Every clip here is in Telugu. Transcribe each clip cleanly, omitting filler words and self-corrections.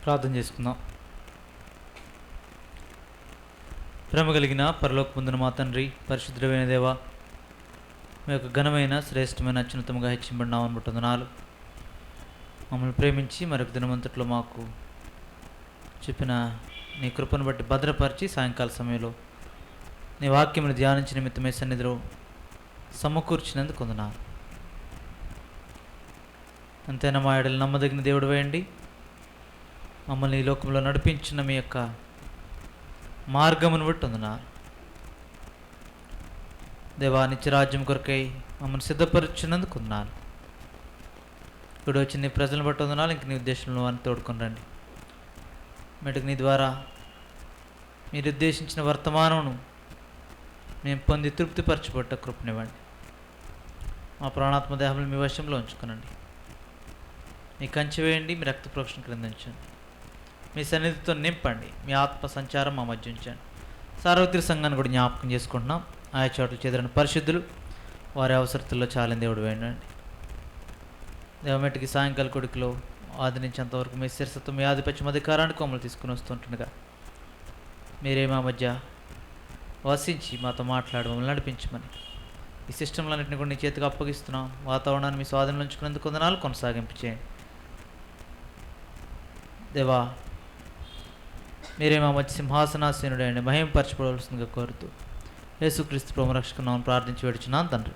ప్రార్థన చేసుకుందాం. ప్రేమ కలిగిన పరలోకమందున మా తండ్రి, పరిశుద్ధమైన దేవా, మీ యొక్క ఘనమైన శ్రేష్టమైన అత్యున్నతంగా హెచ్చింబడినామని బట్టి వందనాలు. మమ్మల్ని ప్రేమించి మరొక దినమంతట్లో మాకు చెప్పిన నీ కృపను బట్టి భద్రపరిచి సాయంకాల సమయంలో నీ వాక్యమును ధ్యానించిన నిమిత్తమే సన్నిధిలో సమకూర్చినందుకు వందనాలు. అంతేనా మా ఎడలు నమ్మదగిన దేవుడు వేయండి. మమ్మల్ని ఈ లోకంలో నడిపించిన మీ యొక్క మార్గమును బట్టి వందనాలు దేవా. నిత్యరాజ్యం కొరకై మమ్మల్ని సిద్ధపరుచున్నందుకు వందనాలు. ఇప్పుడు వచ్చి నీ ప్రజలను బట్టి వందనాలు. ఇంక నీ ఉద్దేశంలో అని తోడుకొని రండి. మెటుకు నీ ద్వారా మీరు ఉద్దేశించిన వర్తమానమును మేము పొంది తృప్తిపరచబట్ట కృపనివ్వండి. మా ప్రాణాత్మ దేహములు మీ వశంలో ఉంచుకునండి. మీ కంచె వేయండి, మీ రక్త ప్రోక్షణ క్రిందించండి, మీ సన్నిధితో నింపండి, మీ ఆత్మ సంచారం మా మధ్య ఉంచండి. సార్వత్రిక సంఘాన్ని కూడా జ్ఞాపకం చేసుకుంటున్నాం. ఆయా చోట్ల చెదిరిన పరిశుద్ధులు వారి అవసరతల్లో చాలని దేవుడు వేయండి. దేవమెట్టుకి సాయంకాల కొడుకులో ఆదరించేంతవరకు మీ శిరసత్వం, మీ ఆధిపత్యం అధికారానికి కొమ్మలు తీసుకుని వస్తుంటుండగా మీరే మా మధ్య వసించి మాతో మాట్లాడి మమ్మల్ని నడిపించమని ఈ సిస్టంలన్నింటినీ కూడా నీ చేతికి అప్పగిస్తున్నాం. వాతావరణాన్ని మీ స్వాధీనంలో ఉంచుకునేందుకు వందనాలు. కొనసాగింపు చేయండి దేవా. మీరే మా మధ్య సింహాసనాసీనుడు అండి, మహింపరచబడవలసిందిగా కోరుతూ యేసుక్రీస్తు ప్రభువు రక్షకున్నామని ప్రార్థించి వేడుచున్నాను తండ్రి.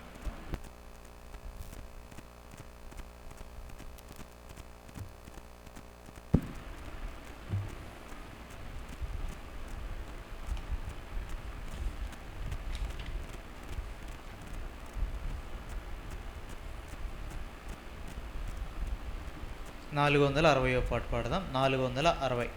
నాలుగు 460వ పాట పాడదాం. 460.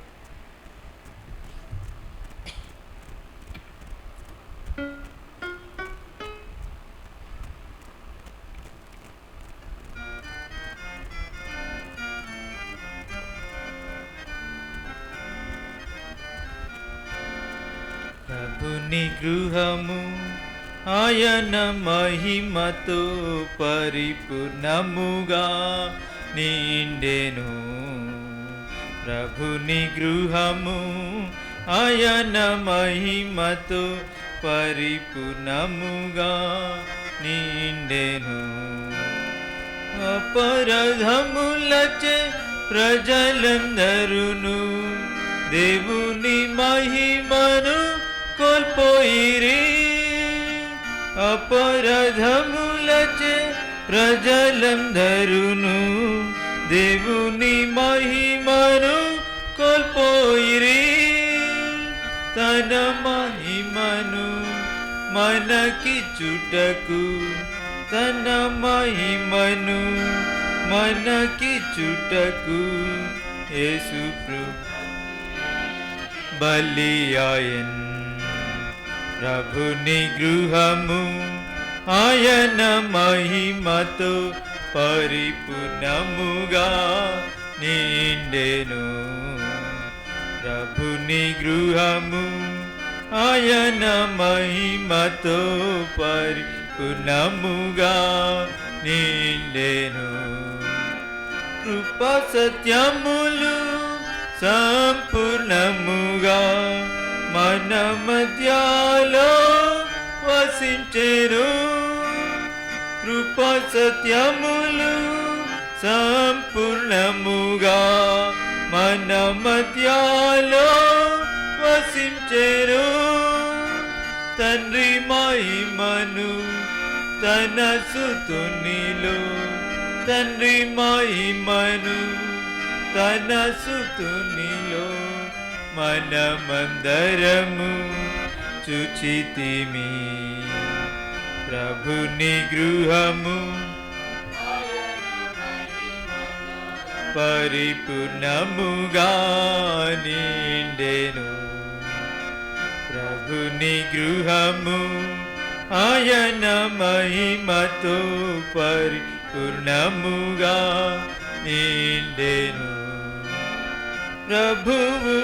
ప్రభుని గృహము ఆయన మహిమతో పరిపూర్ణముగా నిండెను. ప్రభుని గృహము ఆయన మహిమతో పరిపూర్ణముగా నిండెను. అపరాధములచే ప్రజలందరును దేవుని మహిమను కోల్పోయిరి. అపరాధములచే ప్రజలందరును దేవుని మహిమను కోల్పోయిరి. తన మహిమను మనకిచ్చుటకు, తన మహిమను మనకిచ్చుటకు యేసు బలియాయన్. ప్రభుని గృహము ఆయన మహిమతో పరిపూర్ణముగా నిండెను. ప్రభుని గృహము ఆయన మహిమతో పరిపూర్ణముగా నిండెను. కృపా సత్యములు సంపూర్ణముగా మన మధ్యలో వసించెను. కృపా సత్యములు సంపూర్ణముగా మన మధ్యలో వసించెను. తండ్రి మహిమను తన సుతునిలో, తండ్రి మహిమను తన సుతునిలో మనమందరము చూచితిమి. ప్రభుని గృహము పరిపూర్ణముగా నిండెను. ప్రభుని గృహము ఆయన మహిమతో పరిపూర్ణముగా నిండెను. ప్రభువు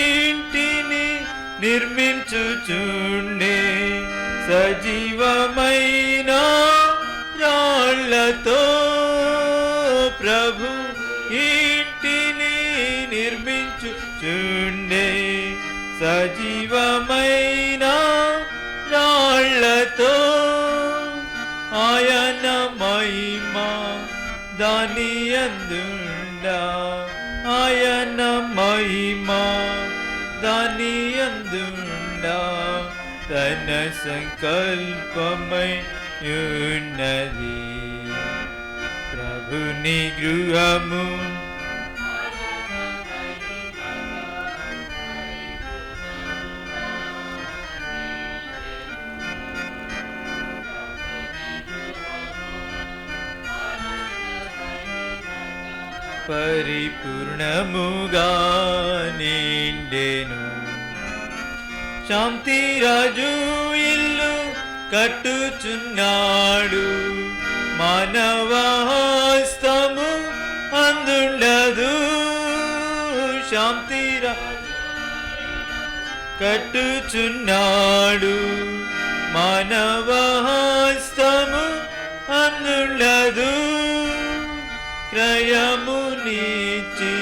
ఇంటిని నిర్మించుచుండే సజీవమైన రాళ్లతో. ప్రభు ఇంటిని నిర్మించుచుండే సజీవమైన రాళ్లతో ఆయన మహిమ దాని అందుండా ఆయన మహిమ దాని అందుండా తన సంకల్పమై ఉన్నది ప్రభుని గృహము పరిపూర్ణముగా నిండెను శాంతి రాజు ఇల్లు కట్టుచున్నాడు మానవ హస్తము అందుండదు శాంతి కట్టుచున్నాడు మానవ హస్తము అందుండదు క్రయమునిచి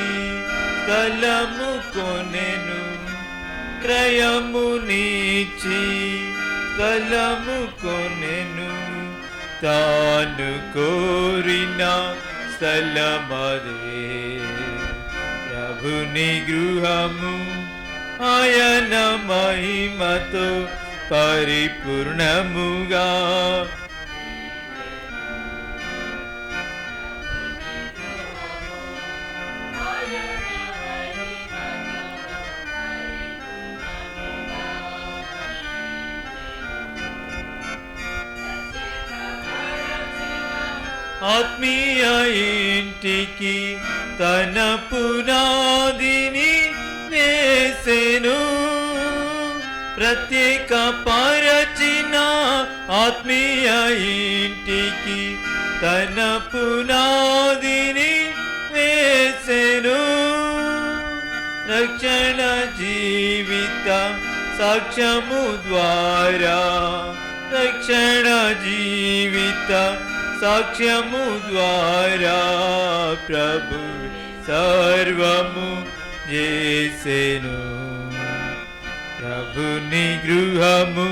స్థలము కొనెను క్రయమునిచి స్థలము కొనెను తాను కోరిన స్థలమదే ప్రభుని గృహము ఆయన మహిమతో పరిపూర్ణముగా ఆత్మీయ ఇంటికి తన పునాదిని వేసెను ప్రత్యేక పరచిన ఆత్మీయ ఇంటికి తన పునాదిని వేసెను రక్షణ జీవిత సాక్ష్యము ద్వారా రక్షణ జీవిత సాక్ష్యము ద్వారా ప్రభు సర్వము చేసెను ప్రభుని గృహము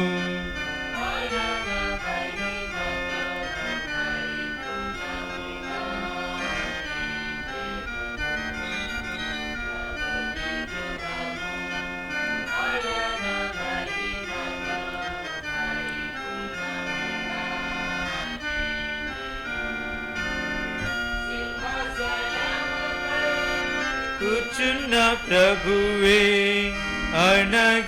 కూర్చున్న ప్రభువే అణగద్రోకెను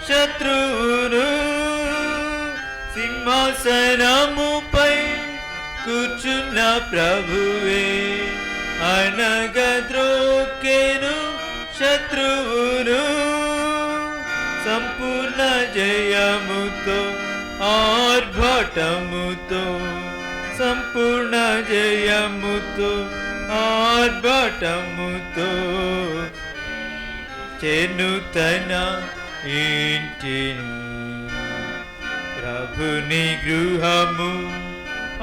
శత్రువును సింహాసనముపై కూర్చున్న ప్రభువే అణగద్రోకెను శత్రువును సంపూర్ణ జయముతో ఆర్భటముతో సంపూర్ణ జయముతో ఆర్భటముతో చెనుతన ఇంటిని ప్రభుని గృహము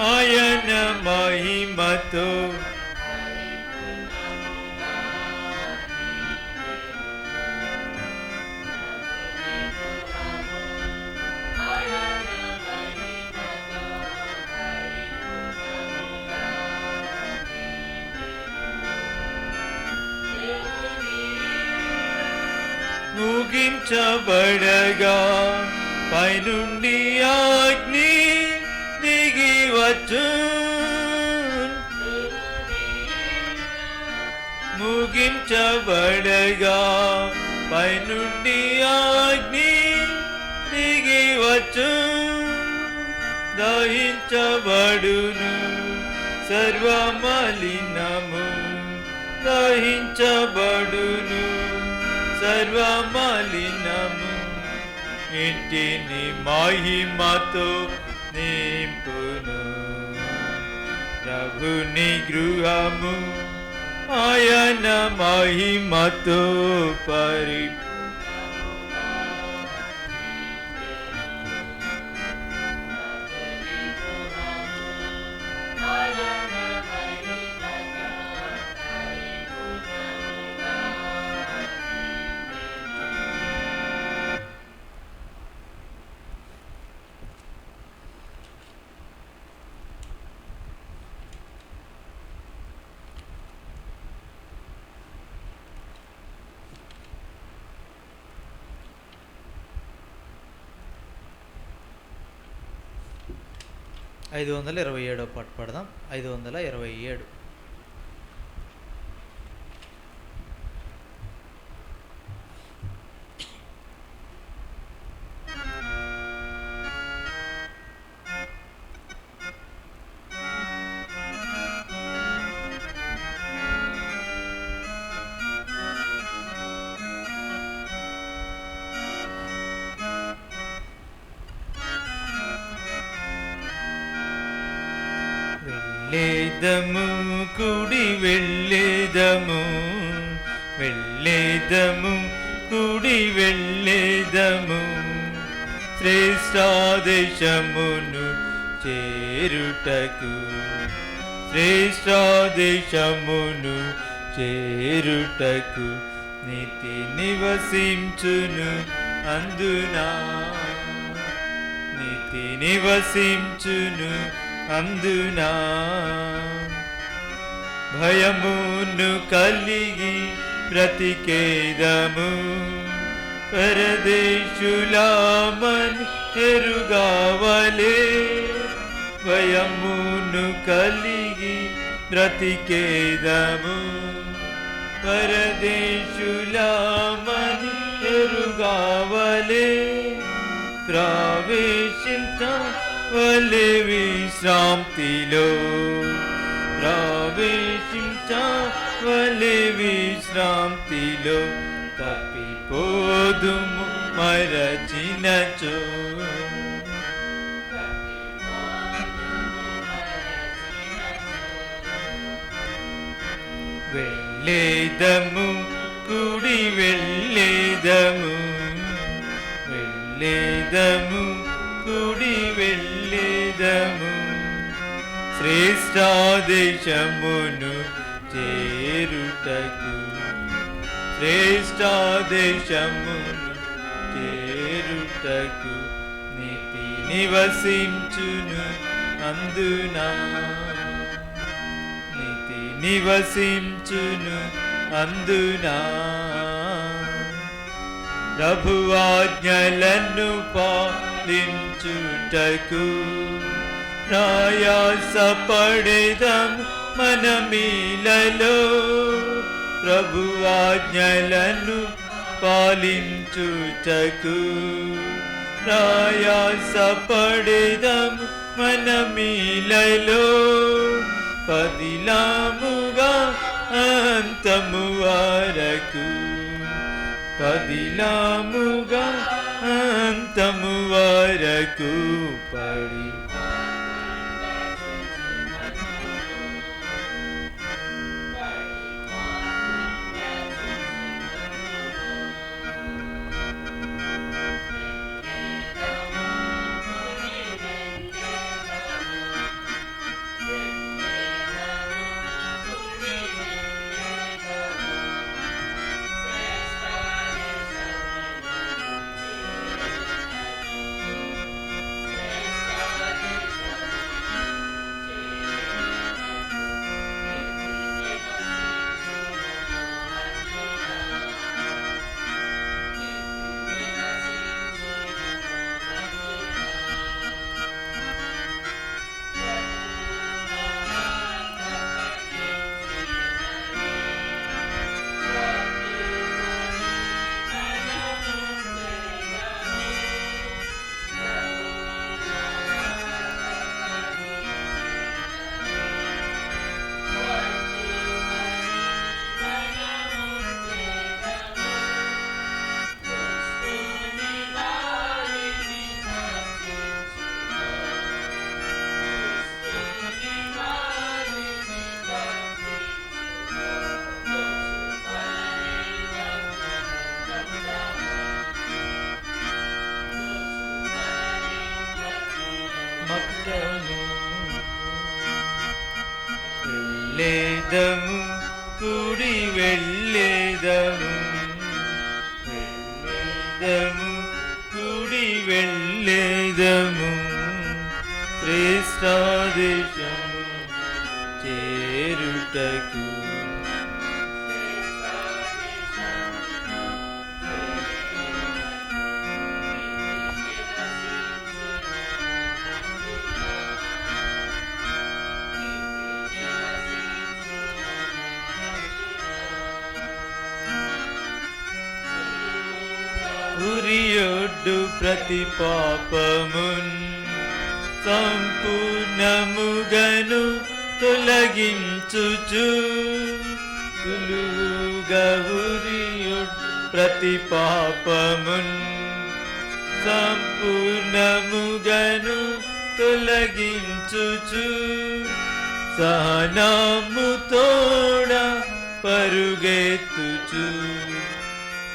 ఆయన మహిమతో ముగించబడగా పైనుండి అగ్ని దిగి వచ్చు ముగించబడగా పైనుండి అగ్ని దిగి వచ్చు దహించబడును సర్వమలినము దహించబడును సర్వమలినము ఇంటిని మహిమతో నింపును ప్రభుని గృహము ఆయన మహిమతో 527వ పాట పాడదాం. 527. వెళ్ళేదము కుడి వెళ్ళేదము, వెళ్ళేదము కుడి వెళ్ళేదము, శ్రేష్ఠాదేశమును చేరుటకు, శ్రేష్ఠాదేశమును చేరుటకు, నీతి నివసించును అందునా, నీతి నివసించును అందునా, భయమును కలిగి బ్రతికేదము, పరదేశులామని ఎరుగావలే, భయమును కలిగి బ్రతికేదము, పరదేశులామని ఎరుగావలే, ప్రవేశించవలె విశ్రాంతిలో, ప్రవేశించవలె విశ్రాంతిలో, తప్పిపోదుము మరచినచో, వెళ్ళేదము కుడి వెళ్ళేదము, వెళ్ళేదము కుడి వెళ్ళేదము, శ్రేష్ఠాదేశమును చేరుటకు, శ్రేష్ఠాదేశమును చేరుటకు, నీతి నివసించును అందునా, నీతి నివసించును అందునా, ప్రభువాజ్ఞలను పాలించుటకు, ప్రయాసపడేదం మనమీలలో, ప్రభువాజ్ఞలను పాలించుటకు, ప్రయాసపడేదం మనమీలలో, పదిలాముగా అంతము వరకు, పదిలాముగా అంతము వరకు పడి, వెళ్ళేదము కుడి వెళ్ళేదము, వెళ్ళేదము కుడి వెళ్ళేదము, శ్రేష్ఠాదేశము చేరుటకు, ఉరియొడ్డు ప్రతి పాపమున్ సంపూర్ణముగను తొలగించుచు సులువుగా ఉరియొడ్డు ప్రతి పాపమున్ సంపూర్ణముగను తొలగించుచు సహనము తోడ పరుగెత్తుచు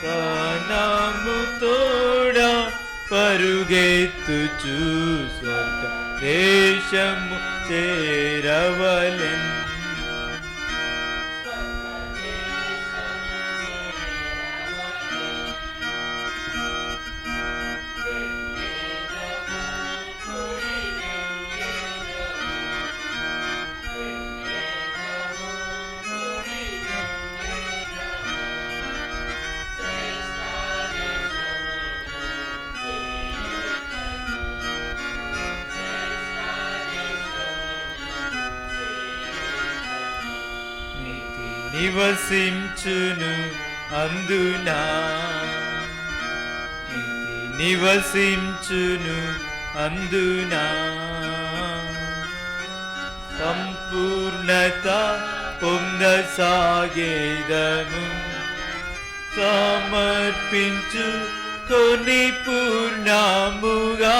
సహనము తోడ పరుగెత్తుచు స్వర్గ దేశము చేరవలెన్ నివసించును అందునా నివసించును అందునా సంపూర్ణత పొందసాగేదము సమర్పించు కొని పూర్ణముగా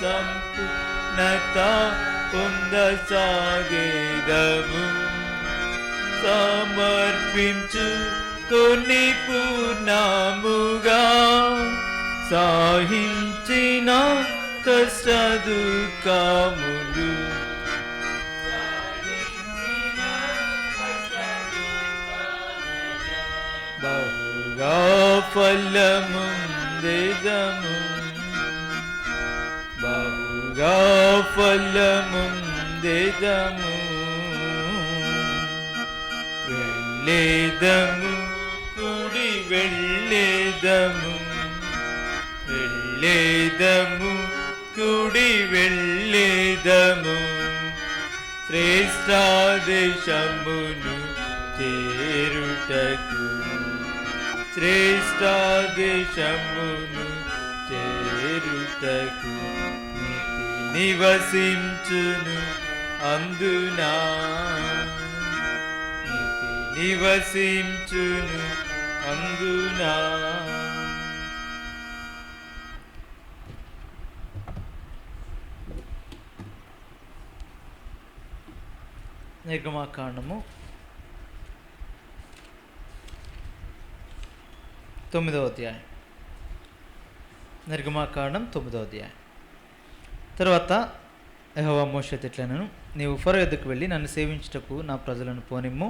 సంపూర్ణత పొందసాగేదము సమర్పించు కొన్ని పూర్ణముగా సాహించిన కష్టదుఃఖములు బహుగా ఫలముందెదము బహుగా ఫలముందెదము వెళ్ళేదము కుడి వెళ్ళేదము వెళ్ళేదము కుడి వెళ్ళేదము శ్రేష్ఠ దేశమును చేరుటకు శ్రేష్ఠ దేశమును చేరుటకు నివసించును అందునా నివసించును అందునా నిర్గమాకాండము 9వ అధ్యాయం. నిర్గమాకాండం 9వ అధ్యాయం. తర్వాత యెహోవా మోషేతో ఇట్లనెను, నీవు ఫరో యొద్దకు వెళ్ళి నన్ను సేవించుటకు నా ప్రజలను పోనిమ్ము.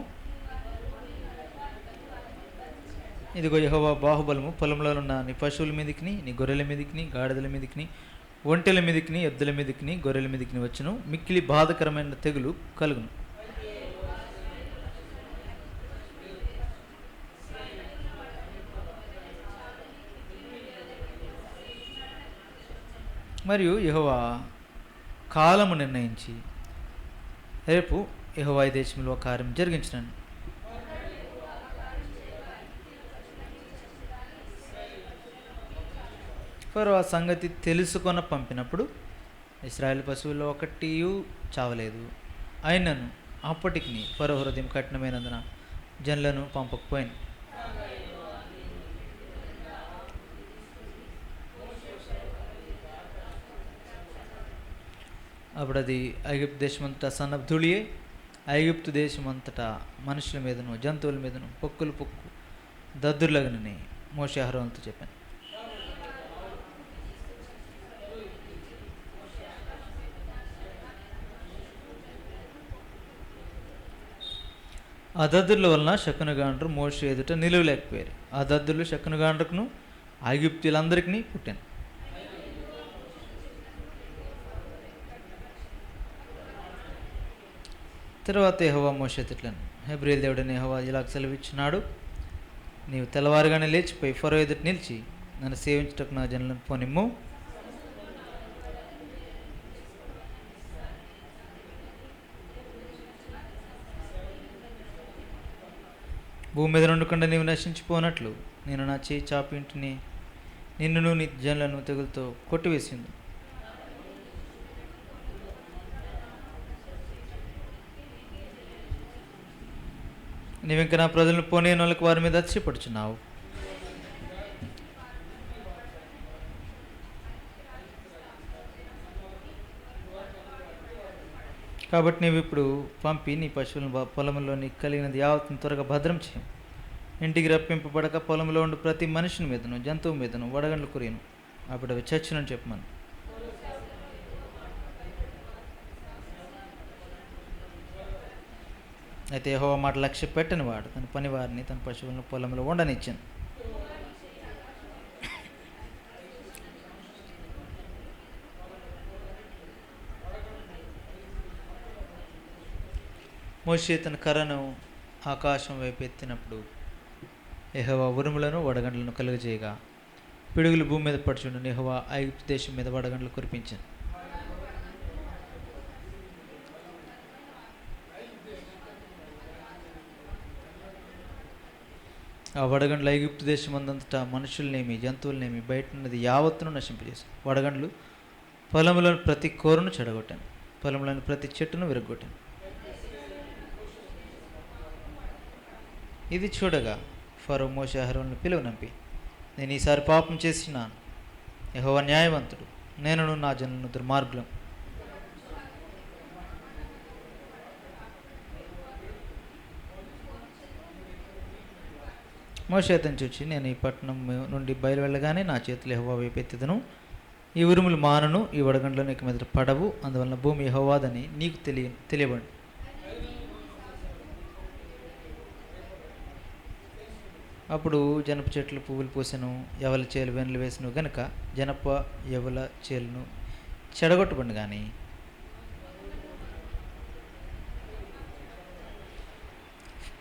ఇదిగో యెహోవా బాహుబలము పొలంలో ఉన్న నీ పశువుల మీదకిని నీ గొర్రెల మీదకిని గాడిదల మీదకిని ఒంటెల మీదకిని ఎద్దుల మీదకిని గొర్రెల మీదకిని వచ్చును. మిక్కిలి బాధకరమైన తెగులు కలుగును. మరియు యెహోవా కాలము నిర్ణయించి రేపు యెహోవా ఈ దేశంలో కార్యం జరిగించినాను. ఫరో ఆ సంగతి తెలుసుకొని పంపినప్పుడు ఇశ్రాయేలు పశువుల్లో ఒకటి చావలేదు. అయినను అప్పటికి ఫరో హృదయం కఠినమైనందున జనులను పంపకపోయాను. అప్పుడు అది ఐగుప్తు దేశమంతటా సన్నద్ధుళియే. ఐగుప్తు దేశమంతటా మనుషుల మీదను జంతువుల మీదను పొక్కులు పొక్కు దద్దుర్లగనని మోషే అహరోనుతో చెప్పాను. ఆ దద్దుర్ల వలన శకునగాండ్రు మోషే ఎదుట నిలువలేకపోయారు. ఆ దద్దుర్లు శకునగాండ్రుకును ఐగుప్తులందరికీ పుట్టాను. తర్వాత యెహోవా మోషేతో ఇట్లనెను, హెబ్రీయుల దేవుడైన యెహోవా ఇలాగ సెలవిచ్చున్నాడు, నీవు తెల్లవారుగానే లేచిపోయి ఫరో ఎదుట నిలిచి నన్ను సేవించుటకు నా జనులను పోనిమ్ము. భూమి మీద నుండకుండా నీవు నశించిపోనట్లు నేను నా చేయి చాపి ఇంటిని నిన్నును నీ జనులను తెగులతో కొట్టివేసింది. నీవింక నా ప్రజలను పోనీ వాళ్ళకి వారి మీద అతిశయపడుచున్నావు. కాబట్టి నీవు ఇప్పుడు పంపి నీ పశువులను పొలంలో నీకు కలిగినది యావత్తును త్వరగా భద్రం చేయం. ఇంటికి రప్పింపబడక పొలంలో ఉండి ప్రతి మనుషుని మీదను జంతువు మీదను వడగండ్లు కురియను. అప్పుడు అవి చచ్చునని చెప్పమను. అయితే యెహోవా మాట లక్ష్య పెట్టని వాడు తన పనివారిని తన పశువులను పొలంలో ఉండనిచ్చాను. మోషే తన కర్రను ఆకాశం వైపు ఎత్తినప్పుడు యెహోవా ఉరుములను వడగండ్లను కలుగజేయగా పిడుగులు భూమి మీద పడుచుండను. యెహోవా ఐగుప్తు దేశం మీద వడగండ్లు కురిపించాను. ఆ వడగండ్లు ఐగుప్తు దేశం అందంతటా మనుషులనేమి జంతువులనేమి బయట ఉన్నది యావత్తును నశింపజేశాను. వడగండ్లు పొలంలోని ప్రతి కోరును చెడగొట్టాను, పొలంలోని ప్రతి చెట్టును విరగొట్టాను. ఇది చూడగా ఫరో మోషే అహరోనును పిలువనంపి, నేను ఈసారి పాపం చేసినాను. యెహోవా న్యాయవంతుడు, నేనును నా జనులను దుర్మార్గులం. మోషే అతను చూచి, నేను ఈ పట్టణం నుండి బయలు వెళ్ళగానే నా చేతులు యెహోవా వైపు ఎత్తెదను. ఈ ఉరుములు మానను, ఈ వడగండ్లు నీకు మీద పడవు. అందువలన భూమి యెహోవాదని నీకు తెలియబడి. అప్పుడు జనప చెట్లు పువ్వులు పూసెను, యవల చేలు వెనులు వేసను గనుక జనప యవల చేలను చెడగొట్టబండి. కానీ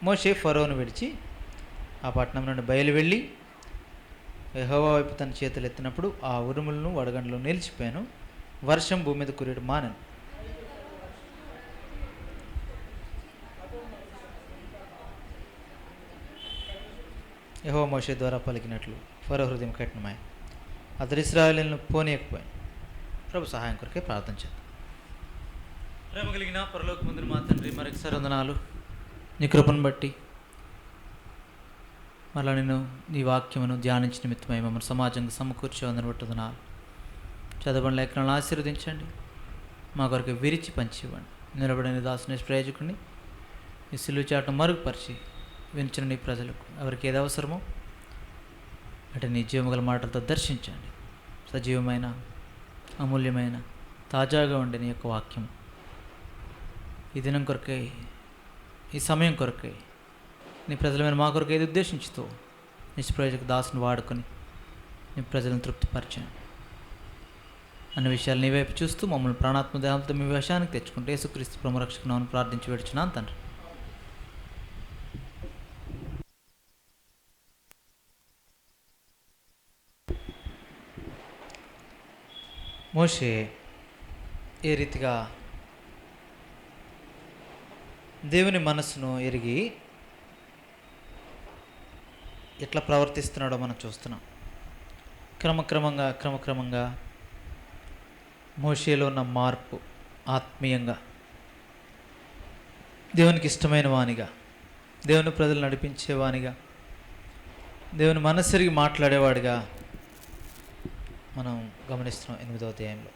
మోషే ఫరోను విడిచి ఆ పట్టణం నుండి బయలు వెళ్ళి యెహోవా వైపు తన చేతులు ఎత్తినప్పుడు ఆ ఉరుములను వడగండ్లు నిలిచిపోయాను. వర్షం భూమి మీద కురియడం మానను. యెహోవా మోషే ద్వారా పలికినట్లు ఫరో హృదయం కఠినమై అతడు ఇశ్రాయేలును పోనీయకపోయాను. ప్రభు సహాయం కొరకే ప్రార్థన చేద్దాం. ప్రేమ కలిగిన పరలోకమందున మా తండ్రి, మరొకసారి వందనాలు. నీ కృపను బట్టి మరలా నేను నీ వాక్యమును ధ్యానించిన నిమిత్తమై మమ్మల్ని సమాజంగా సమకూర్చే వందనబట్టున్నాను. చదవని లేఖనాలను ఆశీర్వదించండి, మా కొరకు విరిచి పంచివ్వండి. నిలబడిన దాసుని ప్రయోజకుడిని ఈ సిలువ చాటను మరుగుపరిచి వినిచిన నీ ప్రజలకు ఎవరికి ఏది అవసరమో అంటే నీ జీవముగల మాటలతో దర్శించండి. సజీవమైన అమూల్యమైన తాజాగా ఉండే నీ యొక్క వాక్యం ఈ దినం కొరకై, ఈ సమయం కొరకై, నీ ప్రజలమైన మా కొరకు ఏది ఉద్దేశించుతూ నిష్ప్రయోజక దాసుని వాడుకొని నీ ప్రజలను తృప్తిపరచండి అన్న విషయాలు నీ వైపు చూస్తూ మమ్మల్ని ప్రాణాత్మ దేహంతో మీ వశానికి తెచ్చుకుంటే యేసుక్రీస్తు ప్రమరక్షకునామని ప్రార్థించి వేడుచున్నాను తండ్రి. మోషే ఏ రీతిగా దేవుని మనస్సును ఎరిగి ఎట్లా ప్రవర్తిస్తున్నాడో మనం చూస్తున్నాం. క్రమక్రమంగా మోషేలో ఉన్న మార్పు ఆత్మీయంగా దేవునికి ఇష్టమైన వానిగా, దేవుని ప్రజలు నడిపించేవానిగా, దేవుని మనస్సెరిగి మాట్లాడేవాడిగా మనం గమనిస్తున్నాం 8వ అధ్యాయంలో.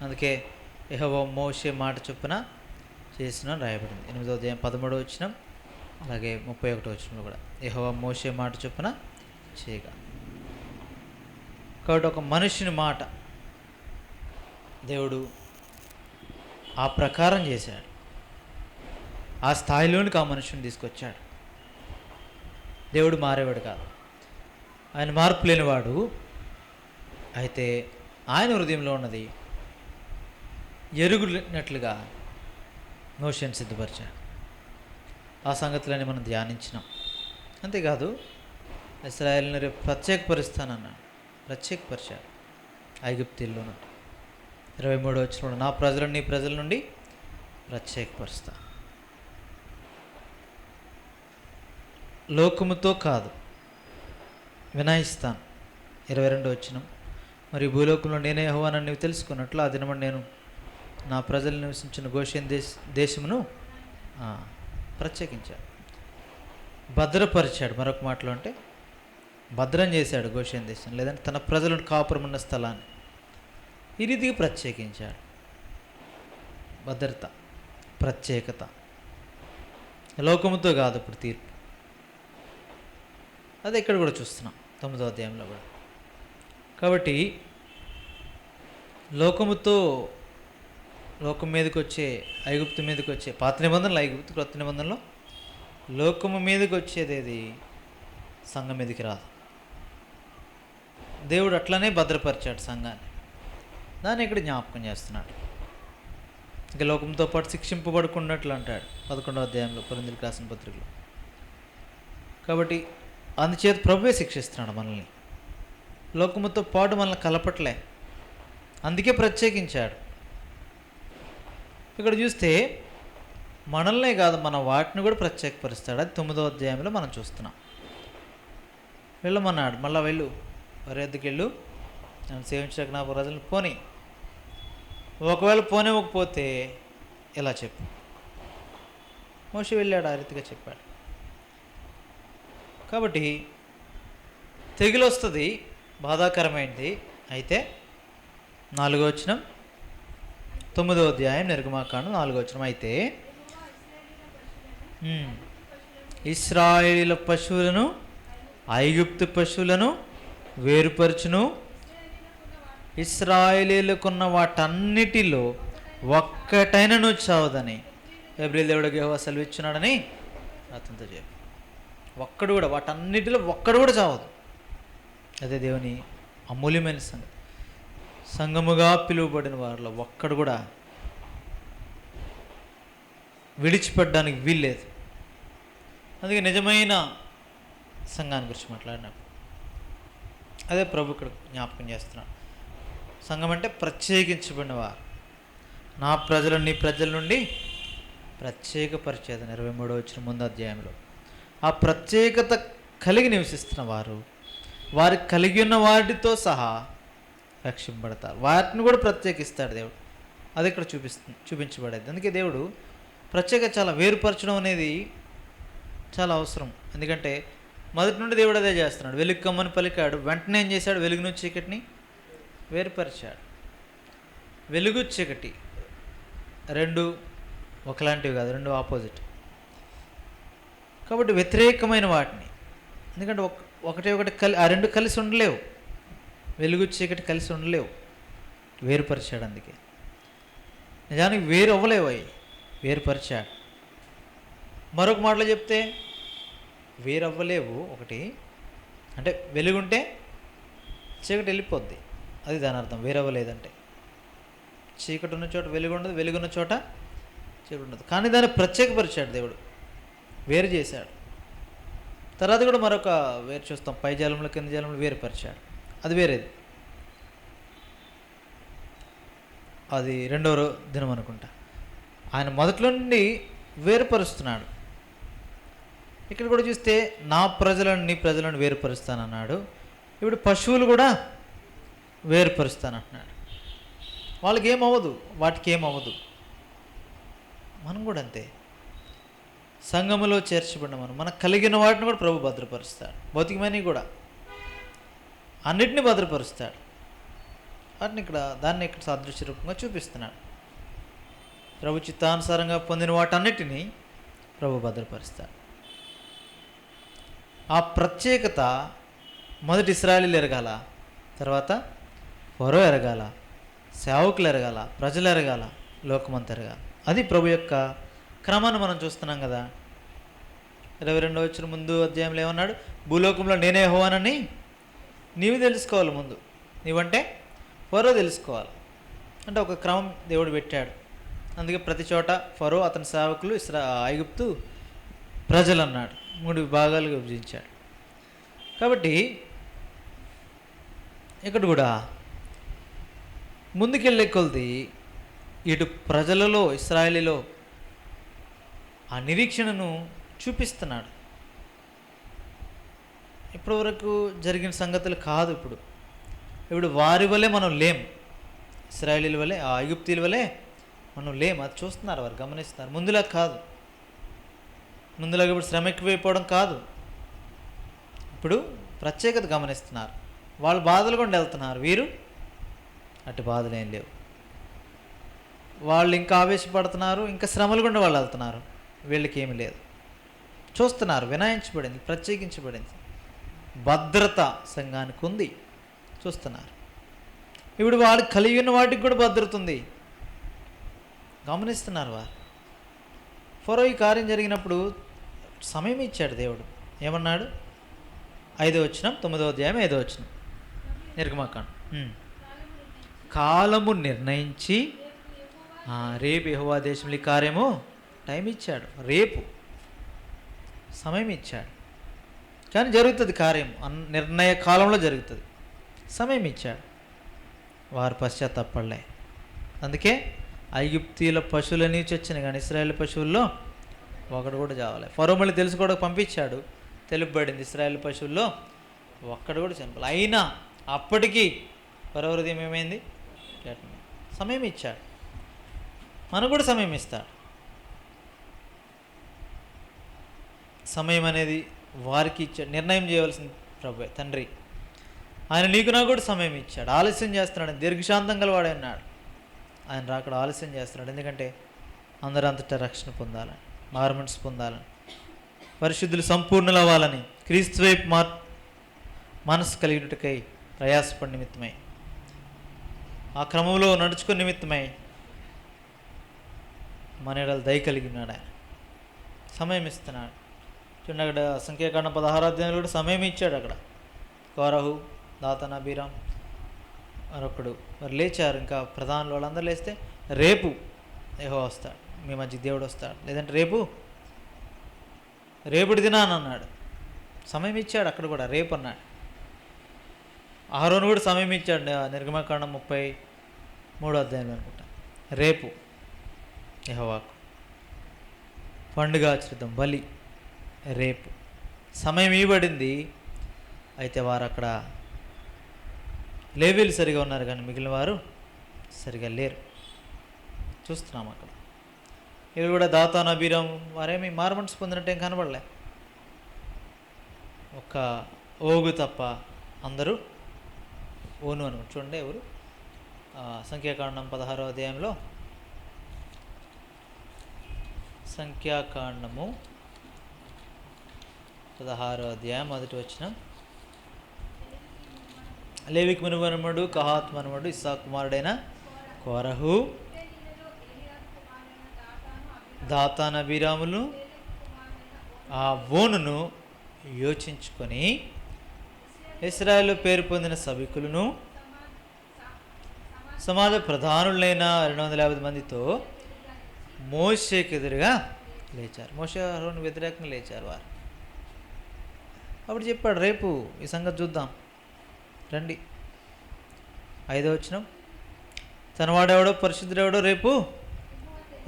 అందుకే యెహోవా మోషే మాట చొప్పున చేసిన రాయబడింది. 8వ అధ్యాయం 13వ వచనం, అలాగే 31వ వచనంలో కూడా యెహోవా మోషే మాట చొప్పున చేయగా. కాబట్టి ఒక మనుషుని మాట దేవుడు ఆ ప్రకారం చేశాడు, ఆ స్థాయిలోనికి ఆ మనుషుని తీసుకొచ్చాడు. దేవుడు మారేవాడు కాదు, ఆయన మార్పు లేనివాడు. అయితే ఆయన హృదయంలో ఉన్నది ఎరుగునట్లుగా మోషేను సిద్ధపరిచాడు. ఆ సంగతులని మనం ధ్యానించినాం. అంతేకాదు ఇశ్రాయేలుని రేపు ప్రత్యేకపరుస్తానన్నాడు, ప్రత్యేకపరిచాడు ఐగుప్తీయుల్లో నుండి. 23వ వచనంలో నా ప్రజలను నీ ప్రజల నుండి ప్రత్యేకపరుస్తా, లోకముతో కాదు వినాయిస్తాను, 22 వచనం. మరి భూలోకంలో నేనే యెహోవానని నీవు తెలుసుకున్నట్లు ఆ దినమని నేను నా ప్రజలు నివసించిన గోషేన్ దేశమును ప్రత్యేకించాడు, భద్రపరిచాడు. మరొక మాటలో అంటే భద్రం చేశాడు గోషేన్ దేశం, లేదంటే తన ప్రజలను కాపురం ఉన్న స్థలాన్ని ఈ రీతిగా ప్రత్యేకించాడు. భద్రత, ప్రత్యేకత, లోకముతో కాదు ఇప్పుడు తీర్పు. అదే ఇక్కడ కూడా చూస్తున్నాం 9వ అధ్యాయంలో కూడా. కాబట్టి లోకం మీదకి వచ్చే, ఐగుప్తు మీదకి వచ్చే, పాత నిబంధనలు ఐగుప్తు, క్రొత్త నిబంధనలో లోకము మీదకి వచ్చేది ఏది సంఘం మీదకి రాదు. దేవుడు అట్లనే భద్రపరిచాడు సంఘాన్ని, దాన్ని ఇక్కడ జ్ఞాపకం చేస్తున్నాడు. ఇంకా లోకంతో పాటు శిక్షింపబడుకున్నట్లు అంటాడు 11వ అధ్యాయంలో కొరింథీయులకు రాసిన పత్రికలో. కాబట్టి అందుచేత ప్రభువే శిక్షిస్తున్నాడు మనల్ని, లోకముతో పాటు మనల్ని కలపట్లే, అందుకే ప్రత్యేకించాడు. ఇక్కడ చూస్తే మనల్నే కాదు మన వాటిని కూడా ప్రత్యేకపరుస్తాడు. అది 9వ అధ్యాయంలో మనం చూస్తున్నాం. వెళ్ళమన్నాడు, మళ్ళీ వెళ్ళు, వారి వద్దకు వెళ్ళు, నన్ను సేవించక నా ప్రజలను పోని. ఒకవేళ పోనివ్వకపోతే ఇలా చెప్పు. మోషే వెళ్ళాడు, ఆ రీతిగా చెప్పాడు. కాబట్టి తెగులు వస్తుంది, బాధాకరమైనది. అయితే 4వ వచనం 9వ అధ్యాయం నిర్గమాకాండం 4వ వచనం. అయితే ఇశ్రాయేలీల పశువులను ఐగుప్తు పశువులను వేరుపరచును, ఇశ్రాయేలీలకున్న వాటన్నిటిలో ఒక్కటైనను చావదని హెబ్రీయుల దేవుడికి యెహోవా సెలవిచ్చున్నాడని అతనితో చెప్పు. ఒక్కడు కూడా, వాటన్నిటిలో ఒక్కడు కూడా చావదు. అదే దేవుని అమూల్యమైన సంగతి. సంఘముగా పిలువబడిన వారిలో ఒక్కడు కూడా విడిచిపెట్టడానికి వీల్లేదు. అందుకే నిజమైన సంఘాన్ని గురించి మాట్లాడినప్పుడు అదే ప్రభు ఇక్కడ జ్ఞాపకం చేస్తున్నాడు. సంఘం అంటే ప్రత్యేకించబడిన వారు, నా ప్రజలు నీ ప్రజల నుండి ప్రత్యేకపరిచేదని 23వ వచనం ముందు అధ్యాయంలో. ఆ ప్రత్యేకత కలిగి నివసిస్తున్న వారు, వారికి కలిగి ఉన్న వాటితో సహా రక్షింపబడతారు. వాటిని కూడా ప్రత్యేకిస్తాడు దేవుడు. అది ఇక్కడ చూపించబడేది. అందుకే దేవుడు ప్రత్యేక చాలా వేరుపరచడం అనేది చాలా అవసరం. ఎందుకంటే మొదటి నుండి దేవుడు అదే చేస్తున్నాడు. వెలుగు కమ్మని పలికాడు, వెంటనే ఏం చేశాడు? వెలుగును చీకటిని వేరుపరిచాడు. వెలుగు చీకటి రెండు ఒకలాంటివి కాదు, రెండు ఆపోజిట్. కాబట్టి వ్యతిరేకమైన వాటిని, ఎందుకంటే ఒకటి ఆ రెండు కలిసి ఉండలేవు. వెలుగు చీకటి కలిసి ఉండలేవు, వేరుపరిచాడు. అందుకే నిజానికి వేరు అవ్వలేవు, అవి వేరుపరిచాడు. మరొక మాటలో చెప్తే వేరు అవ్వలేవు. ఒకటి అంటే వెలుగుంటే చీకటి వెళ్ళిపోద్ది, అది దాని అర్థం. వేరు అవ్వలేదంటే చీకటి ఉన్న చోట వెలుగు ఉండదు, వెలుగున్న చోట చీకటి ఉండదు. కానీ దాన్ని ప్రత్యేకపరిచాడు దేవుడు, వేరు చేశాడు. తర్వాత కూడా మరొక వేరు చూస్తాం, పై జలంలో కింద జలంలో వేరుపరిచాడు. అది వేరేది, అది 2వ దినం అనుకుంటా. ఆయన మొదట్లో నుండి వేరుపరుస్తున్నాడు. ఇక్కడ కూడా చూస్తే నా ప్రజలను నీ ప్రజలను వేరుపరుస్తానన్నాడు. ఇప్పుడు పశువులు కూడా వేరుపరుస్తానంటున్నాడు. వాళ్ళకి ఏమవ్వదు, వాటికి ఏమవ్వదు. మనం కూడా అంతే, సంఘములో చేర్చబడిన మనకు కలిగిన వాటిని కూడా ప్రభు భద్రపరుస్తాడు. భౌతికమైనవి కూడా అన్నిటినీ భద్రపరుస్తాడు. వాటిని దాన్ని ఇక్కడ సాదృశ్య రూపంగా చూపిస్తున్నాడు. ప్రభు చిత్తానుసారంగా పొందిన వాటన్నిటినీ ప్రభు భద్రపరుస్తాడు. ఆ ప్రత్యేకత మొదటి ఇశ్రాయేలీయులు ఎరగాల, తర్వాత ఫరో ఎరగాల, సేవకులు ఎరగాల, ప్రజలు ఎరగాల, లోకమంతా ఎరగాల. అది ప్రభు యొక్క క్రమాన్ని మనం చూస్తున్నాం కదా. 22వ వచనం ముందు అధ్యాయంలో ఏమన్నాడు? భూలోకంలో నేనే యెహోవానని నీవు తెలుసుకోవాలి. ముందు నీవంటే ఫరో తెలుసుకోవాలి. అంటే ఒక క్రమం దేవుడు పెట్టాడు. అందుకే ప్రతి చోట ఫరో, అతని సేవకులు, ఐగుప్తు ప్రజలు అన్నాడు. 3 విభాగాలుగా విభజించాడు. కాబట్టి ఇక్కడ కూడా ముందుకెళ్ళే కొలది ఇటు ప్రజలలో, ఇశ్రాయేలీలో ఆ నిరీక్షణను చూపిస్తున్నాడు. ఇప్పటి వరకు జరిగిన సంగతులు కాదు, ఇప్పుడు ఇప్పుడు వారి వలె మనం లేం, ఇశ్రాయేలీల వలె, ఆ ఐగుప్తీయుల వలె మనం లేం. అది చూస్తున్నారు, వారు గమనిస్తున్నారు. ముందులా కాదు, ముందులాగా ఇప్పుడు శ్రమ ఎక్కువైపోవడం కాదు, ఇప్పుడు ప్రత్యేకత గమనిస్తున్నారు. వాళ్ళు బాధలు కూడా వెళ్తున్నారు, వీరు అటు బాధలు ఏం లేవు. వాళ్ళు ఇంకా ఆవేశపడుతున్నారు, ఇంకా శ్రమలు గుండా వాళ్ళు వెళ్తున్నారు, వీళ్ళకి ఏమీ లేదు. చూస్తున్నారు, వినాయించబడింది, ప్రత్యేకించబడింది, భద్రత సంఘానికి ఉంది, చూస్తున్నారు. ఇప్పుడు వాడు కలిగి ఉన్న వాటికి కూడా భద్రత ఉంది, గమనిస్తున్నారు వారు. ఫరో ఈ కార్యం జరిగినప్పుడు సమయం ఇచ్చాడు దేవుడు. ఏమన్నాడు? 5వ వచనం, 9వ అధ్యాయం 5వ వచనం, నిర్గమకాండం. కాలము నిర్ణయించి రేపు యెహోవా దేశంలో ఈ కార్యము టైం ఇచ్చాడు, రేపు సమయం ఇచ్చాడు. కానీ జరుగుతుంది కార్యం, నిర్ణయ కాలంలో జరుగుతుంది, సమయం ఇచ్చాడు. వారు పశ్చాత్తాపడలే. అందుకే ఐగుప్తీయుల పశువులని చచ్చిన, కానీ ఇశ్రాయేల్ పశువుల్లో ఒకడు కూడా చావలే. ఫరో మళ్ళీ తెలుసు కూడా పంపించాడు, తెలుపబడింది ఇశ్రాయేల్ పశువుల్లో ఒక్కడు కూడా చనిపోలే. అయినా అప్పటికీ ఫరో హృదయం ఏమైంది? సమయం ఇచ్చాడు, మనకు కూడా సమయం ఇస్తాడు. సమయం అనేది వారికి ఇచ్చాడు, నిర్ణయం చేయవలసిన ప్రభు తండ్రి. ఆయన నీకు నాకు కూడా సమయం ఇచ్చాడు. ఆలస్యం చేస్తున్నాడు, దీర్ఘశాంతం గలవాడే అన్నాడు. ఆయన రాకడ ఆలస్యం చేస్తున్నాడు, ఎందుకంటే అందరూ అంతటా రక్షణ పొందాలని, మారుమనసు పొందాలని, పరిశుద్ధులు సంపూర్ణులు అవ్వాలని, క్రీస్తు వైపు మనసు కలిగినట్టుకై ప్రయాసపడి నిమిత్తమై, ఆ క్రమంలో నడుచుకుని నిమిత్తమై మన ఎడల దయ కలిగి ఉన్నాడు. ఆయన సమయం ఇస్తున్నాడు. చూడండి, అక్కడ సంఖ్యాకాండం 16వ అధ్యాయంలో కూడా సమయం ఇచ్చాడు. అక్కడ కోరహు, దాతాన్, అబీరాం మరొకడు మరి లేచారు. ఇంకా ప్రధానులు వాళ్ళందరూ లేస్తే రేపు యెహోవా వస్తాడు, మీ మధ్య దేవుడు వస్తాడు, లేదంటే రేపుటి దినాన్ని అన్నాడు. సమయం ఇచ్చాడు, అక్కడ కూడా రేపు అన్నాడు. అహరోను కూడా సమయం ఇచ్చాడు. నిర్గమకాండం 33వ అధ్యాయం అనుకుంటా, రేపు యెహోవాకు పండుగ ఆచరిద్దాం, బలి రేపు సమయం ఇవ్వబడింది. అయితే వారు అక్కడ లేవీలు సరిగా ఉన్నారు, కానీ మిగిలిన వారు సరిగా లేరు. చూస్తున్నాం అక్కడ. ఇవి కూడా దాతాన్, అబీరాం వారేమి మారుమనసు పొందినట్టేం కనబడలే. ఒక ఓగు తప్ప అందరూ ఓను అని. చూడండి ఎవరు? సంఖ్యాకాండం 16వ అధ్యాయంలో, సంఖ్యాకాండము 16వ అధ్యాయం 1వ వచనం. లేవికి మనుమనుమడు, కహాత్ మనుమడు, ఇస్సాకు కుమారుడైన కోరహు, దాతాన్, అబీరాములు ఆ ఓనును యోచించుకొని ఇశ్రాయేలు పేరు పొందిన సభికులను సమాజ ప్రధానులైన 250 మందితో మోషేకి ఎదురుగా లేచారు. మోషే అహరోను వ్యతిరేకంగా లేచారు వారు. అప్పుడు చెప్పాడు, రేపు ఈ సంగతి చూద్దాం రండి. 5వ వచనం, తనవాడెవడో పరిశుద్ధుడెవడో రేపు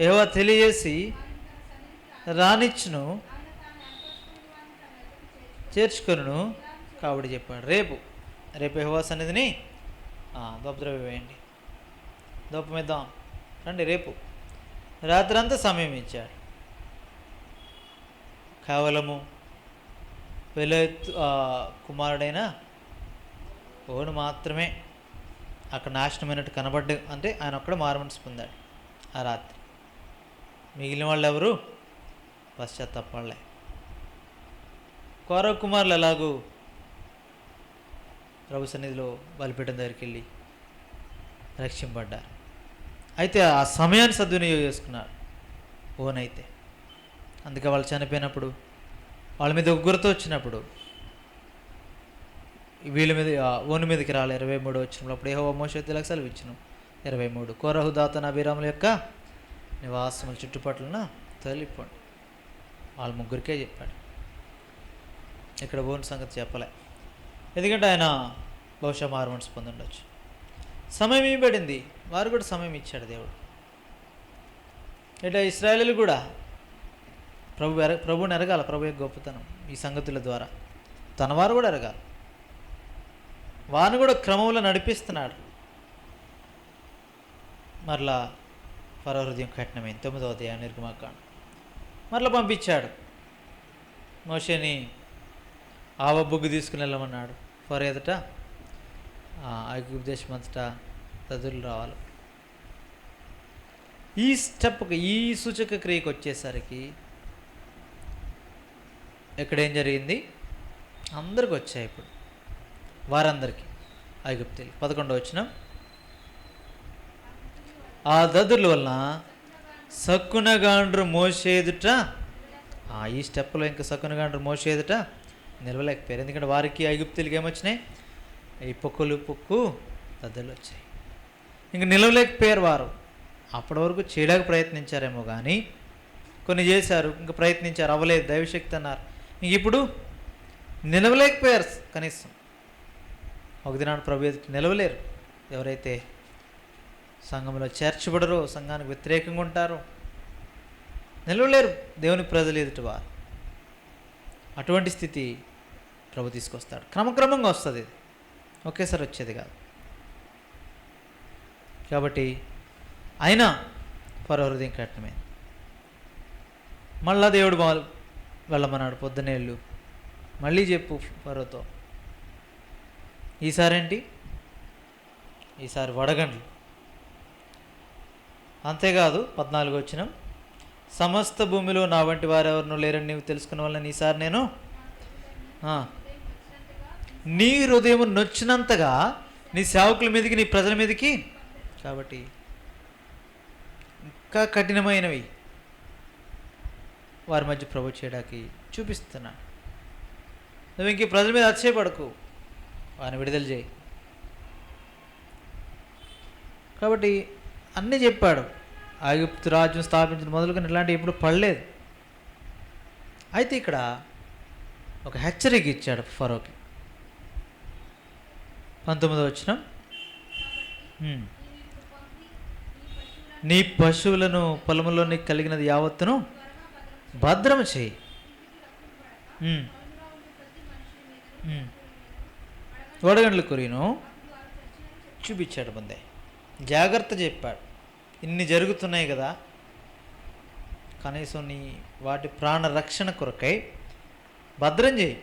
యెహోవా తెలియజేసి రానిచ్చును, చేర్చుకొనును. కాబట్టి చెప్పాడు రేపు యెహోవా సన్నిధిని ధూపద్రవ్యం వేయండి, ధూపం ఇద్దాం రండి. రేపు రాత్రంతా సమయం ఇచ్చాడు. కేవలము పెలెతు కుమారుడైన ఓను మాత్రమే అక్కడ నాశనమైనట్టు కనబడ్డ, అంటే ఆయన ఒక్కడే మారుమనసు పొందాడు ఆ రాత్రి. మిగిలిన వాళ్ళు ఎవరు పశ్చాత్తాపడలే. కోరహు కుమారులు ఎలాగూ ప్రభు సన్నిధిలో బలిపీఠం దగ్గరికి వెళ్ళి రక్షింపడ్డారు. అయితే ఆ సమయాన్ని సద్వినియోగం చేసుకున్నాడు ఓనైతే. అందుకే వాళ్ళు చనిపోయినప్పుడు, వాళ్ళ మీద ఉగ్రత వచ్చినప్పుడు వీళ్ళ మీద ఓను మీదకి రాలే. 23 వచ్చినప్పుడు అప్పుడు యెహోవా మోషేకి సెలవు ఇచ్చును. 23 కోరహు, దాతాన్, అబీరాముల యొక్క నివాసముల చుట్టుపట్లన తొలిపోండి. వాళ్ళ ముగ్గురికే చెప్పాడు. ఇక్కడ ఓను సంగతి చెప్పలే, ఎందుకంటే ఆయన బహుశా మారుమనసు పొంది ఉండొచ్చు. సమయం ఇవ్వబడింది, వారు కూడా సమయం ఇచ్చాడు దేవుడు. ఇట్లా ఇశ్రాయేలీలు కూడా ప్రభువుని ఎరగాల, ప్రభు యొక్క గొప్పతనం ఈ సంగతుల ద్వారా తన వారు కూడా ఎరగాలి. వారిని కూడా క్రమంలో నడిపిస్తున్నాడు. మరలా ఫరో హృదయం కఠినమైంది. 9వ అధ్యాయం నిర్గమాకాండం. మరలా పంపించాడు. మోషేని ఆవ బొగ్గు తీసుకుని వెళ్ళమన్నాడు. ఫరో ఎదుట ఐగుప్తు దేశం అంతటా దదులు రావాలి. ఈ స్టెప్కి, ఈ సూచక క్రియకి వచ్చేసరికి ఎక్కడేం జరిగింది? అందరికి వచ్చాయి. ఇప్పుడు వారందరికీ ఐగుప్తీయులు. 11వ వచనం, ఆ దదుల వలన సక్కునగాండ్రు మోషేదుట, ఈ స్టెప్లో ఇంకా సక్కునగాండ్రు మోషేదుట నిలవలేకపోయారు. ఎందుకంటే వారికి ఐగుప్తీయులకి ఏమొచ్చినాయి? ఈ పొక్కు దద్దులు వచ్చాయి. ఇంక నిలవలేకపోయారు వారు. అప్పటి వరకు చేయడానికి ప్రయత్నించారేమో కానీ కొన్ని చేశారు, ఇంకా ప్రయత్నించారు, అవ్వలేదు, దైవశక్తి అన్నారు. ఇంక ఇప్పుడు నిలవలేకపోయారు. కనీసం ఒక దినాన్ని ప్రభు ఎదుట నిలవలేరు. ఎవరైతే సంఘంలో చేర్చబడరో, సంఘానికి వ్యతిరేకంగా ఉంటారో నిలవలేరు దేవుని ప్రజలు ఎదుటి వారు. అటువంటి స్థితి ప్రభు తీసుకొస్తాడు. క్రమక్రమంగా వస్తుంది. ఇది ఒకేసారి వచ్చేది కాదు. కాబట్టి అయినా ఫరో హృదయం కఠినమైంది. మళ్ళా దేవుడు వెళ్ళమన్నాడు. పొద్దునేళ్ళు మళ్ళీ చెప్పు ఫరోతో. ఈసారేంటి? ఈసారి వడగండ్లు. అంతేకాదు 14 వచనం, సమస్త భూమిలో నా వంటి వారెవరినూ లేరని నీవు తెలుసుకున్న వల్ల ఈసారి నేను నీ హృదయం నొచ్చినంతగా నీ సేవకుల మీదకి, నీ ప్రజల మీదకి, కాబట్టి ఇంకా కఠినమైనవి వారి మధ్య ప్రభు చేయడానికి చూపిస్తున్నాడు. నువ్వు ఇంక ప్రజల మీద అతిశయపడకు, వారిని విడుదల చేయి. కాబట్టి అన్నీ చెప్పాడు. ఐగుప్తు రాజ్యం స్థాపించిన మొదలుకొని ఇలాంటివి ఎప్పుడు పడలేదు. అయితే ఇక్కడ ఒక హెచ్చరిక ఇచ్చాడు ఫరోకి. 19వ వచనం, నీ పశువులను పొలంలో నీకు కలిగినది యావత్తును భద్రము చేయి. వడగండ్లు కురిను చూపించాడు. ముందే జాగ్రత్త చెప్పాడు. ఇన్ని జరుగుతున్నాయి కదా, కనీసం నీ వాటి ప్రాణ రక్షణ కొరకై భద్రం చేయి.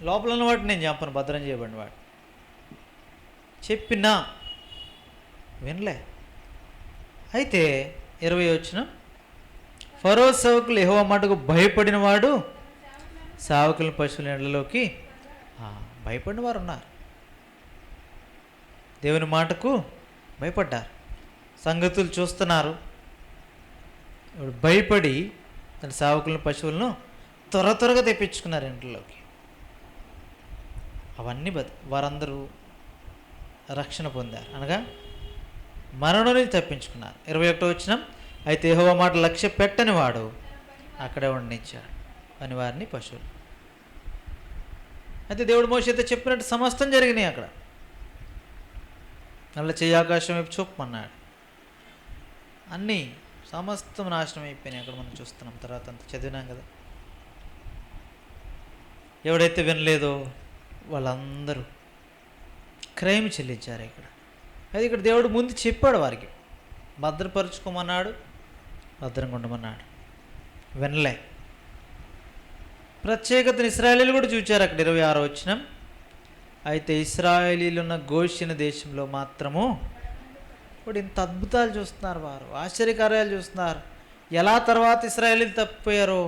లోపల ఉన్న వాటిని నేను చంపను, భద్రం చేయబడిన వాడు. చెప్పినా వినలే. అయితే 20వ వచనం, ఫరో సేవకులు యెహోవా మాటకు భయపడిన వాడు సేవకులను పశువుల ఎండలోకి భయపడిన వారు ఉన్నారు. దేవుని మాటకు భయపడ్డారు. సంగతులు చూస్తున్నారు. ఇప్పుడు భయపడి తన సేవకులను పశువులను త్వరగా తెప్పించుకున్నారు ఇంట్లోకి. అవన్నీ వారందరూ రక్షణ పొందారు, అనగా మరణం నుంచి తప్పించుకున్నారు. 21వ వచనం, అయితే యెహోవా మాట లక్ష్య పెట్టని వాడు అక్కడే ఉండనిచ్చాడు అని వారిని పశువులు. అయితే దేవుడు మోషేతో చెప్పినట్టు సమస్తం జరిగినాయి. అక్కడ అలా చెయ్యి ఆకాశం వైపు చూపమన్నాడు. అన్నీ సమస్తం నాశనం అయిపోయినాయి. అక్కడ మనం చూస్తున్నాం. తర్వాత అంతా చదివినాం కదా. ఎవడైతే వినలేదో వాళ్ళందరూ క్రైమ్ చెల్లించారు. అయితే ఇక్కడ దేవుడు ముందు చెప్పాడు వారికి, భద్రపరుచుకోమన్నాడు, భద్రంగా ఉండమన్నాడు. వినలే. ప్రత్యేకతను ఇశ్రాయేలీలు కూడా చూచారు. అక్కడ 26వ వచనం, అయితే ఇశ్రాయేలీలు ఉన్న గోషెను దేశంలో మాత్రము ఇప్పుడు ఇంత అద్భుతాలు చూస్తున్నారు, వారు ఆశ్చర్యకార్యాలు చూస్తున్నారు. ఎలా తర్వాత ఇశ్రాయేలీలు తప్పిపోయారో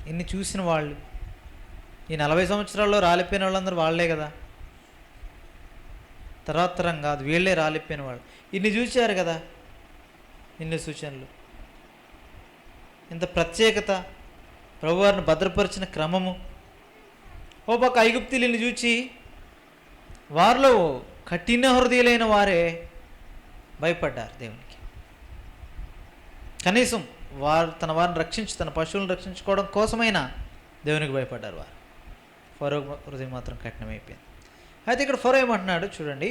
ఇన్ని చూసిన వాళ్ళు, ఈ 40 సంవత్సరాల్లో రాలిపోయిన వాళ్ళందరూ వాళ్ళే కదా. తర్వాత తరం కాదు, వీళ్ళే రాలిపోయిన వాళ్ళు. ఇన్ని చూశారు కదా, ఇన్ని సూచనలు, ఇంత ప్రత్యేకత, ప్రభువారిని భద్రపరిచిన క్రమము. ఓ పక్క ఐగుప్తీయులను చూచి వారిలో కఠిన హృదయులైన వారే భయపడ్డారు దేవునికి. కనీసం తన వారిని తన పశువులను రక్షించుకోవడం కోసమైనా దేవునికి భయపడ్డారు వారు. ఫరో హృదయం మాత్రం కఠినమైపోయింది. అయితే ఇక్కడ ఫరో ఏమంటున్నాడు చూడండి,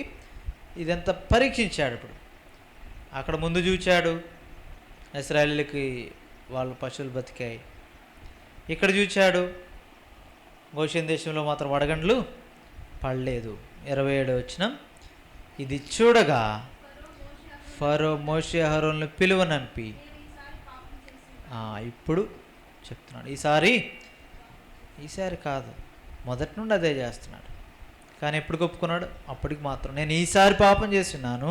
ఇదంతా పరీక్షించాడు. ఇప్పుడు అక్కడ ముందు చూచాడు, ఇశ్రాయేలీలకి వాళ్ళ పశువులు బతికాయి. ఇక్కడ చూచాడు, గోషెన్ దేశంలో మాత్రం వడగండ్లు పడలేదు. 27 వచనం, ఇది చూడగా ఫరో మోషే అహరోనులను పిలువనంపి, ఇప్పుడు చెప్తున్నాడు ఈసారి కాదు, మొదటి నుండి అదే చేస్తున్నాడు. కానీ ఎప్పుడు ఒప్పుకున్నాడు? అప్పటికి మాత్రం, నేను ఈసారి పాపం చేస్తున్నాను,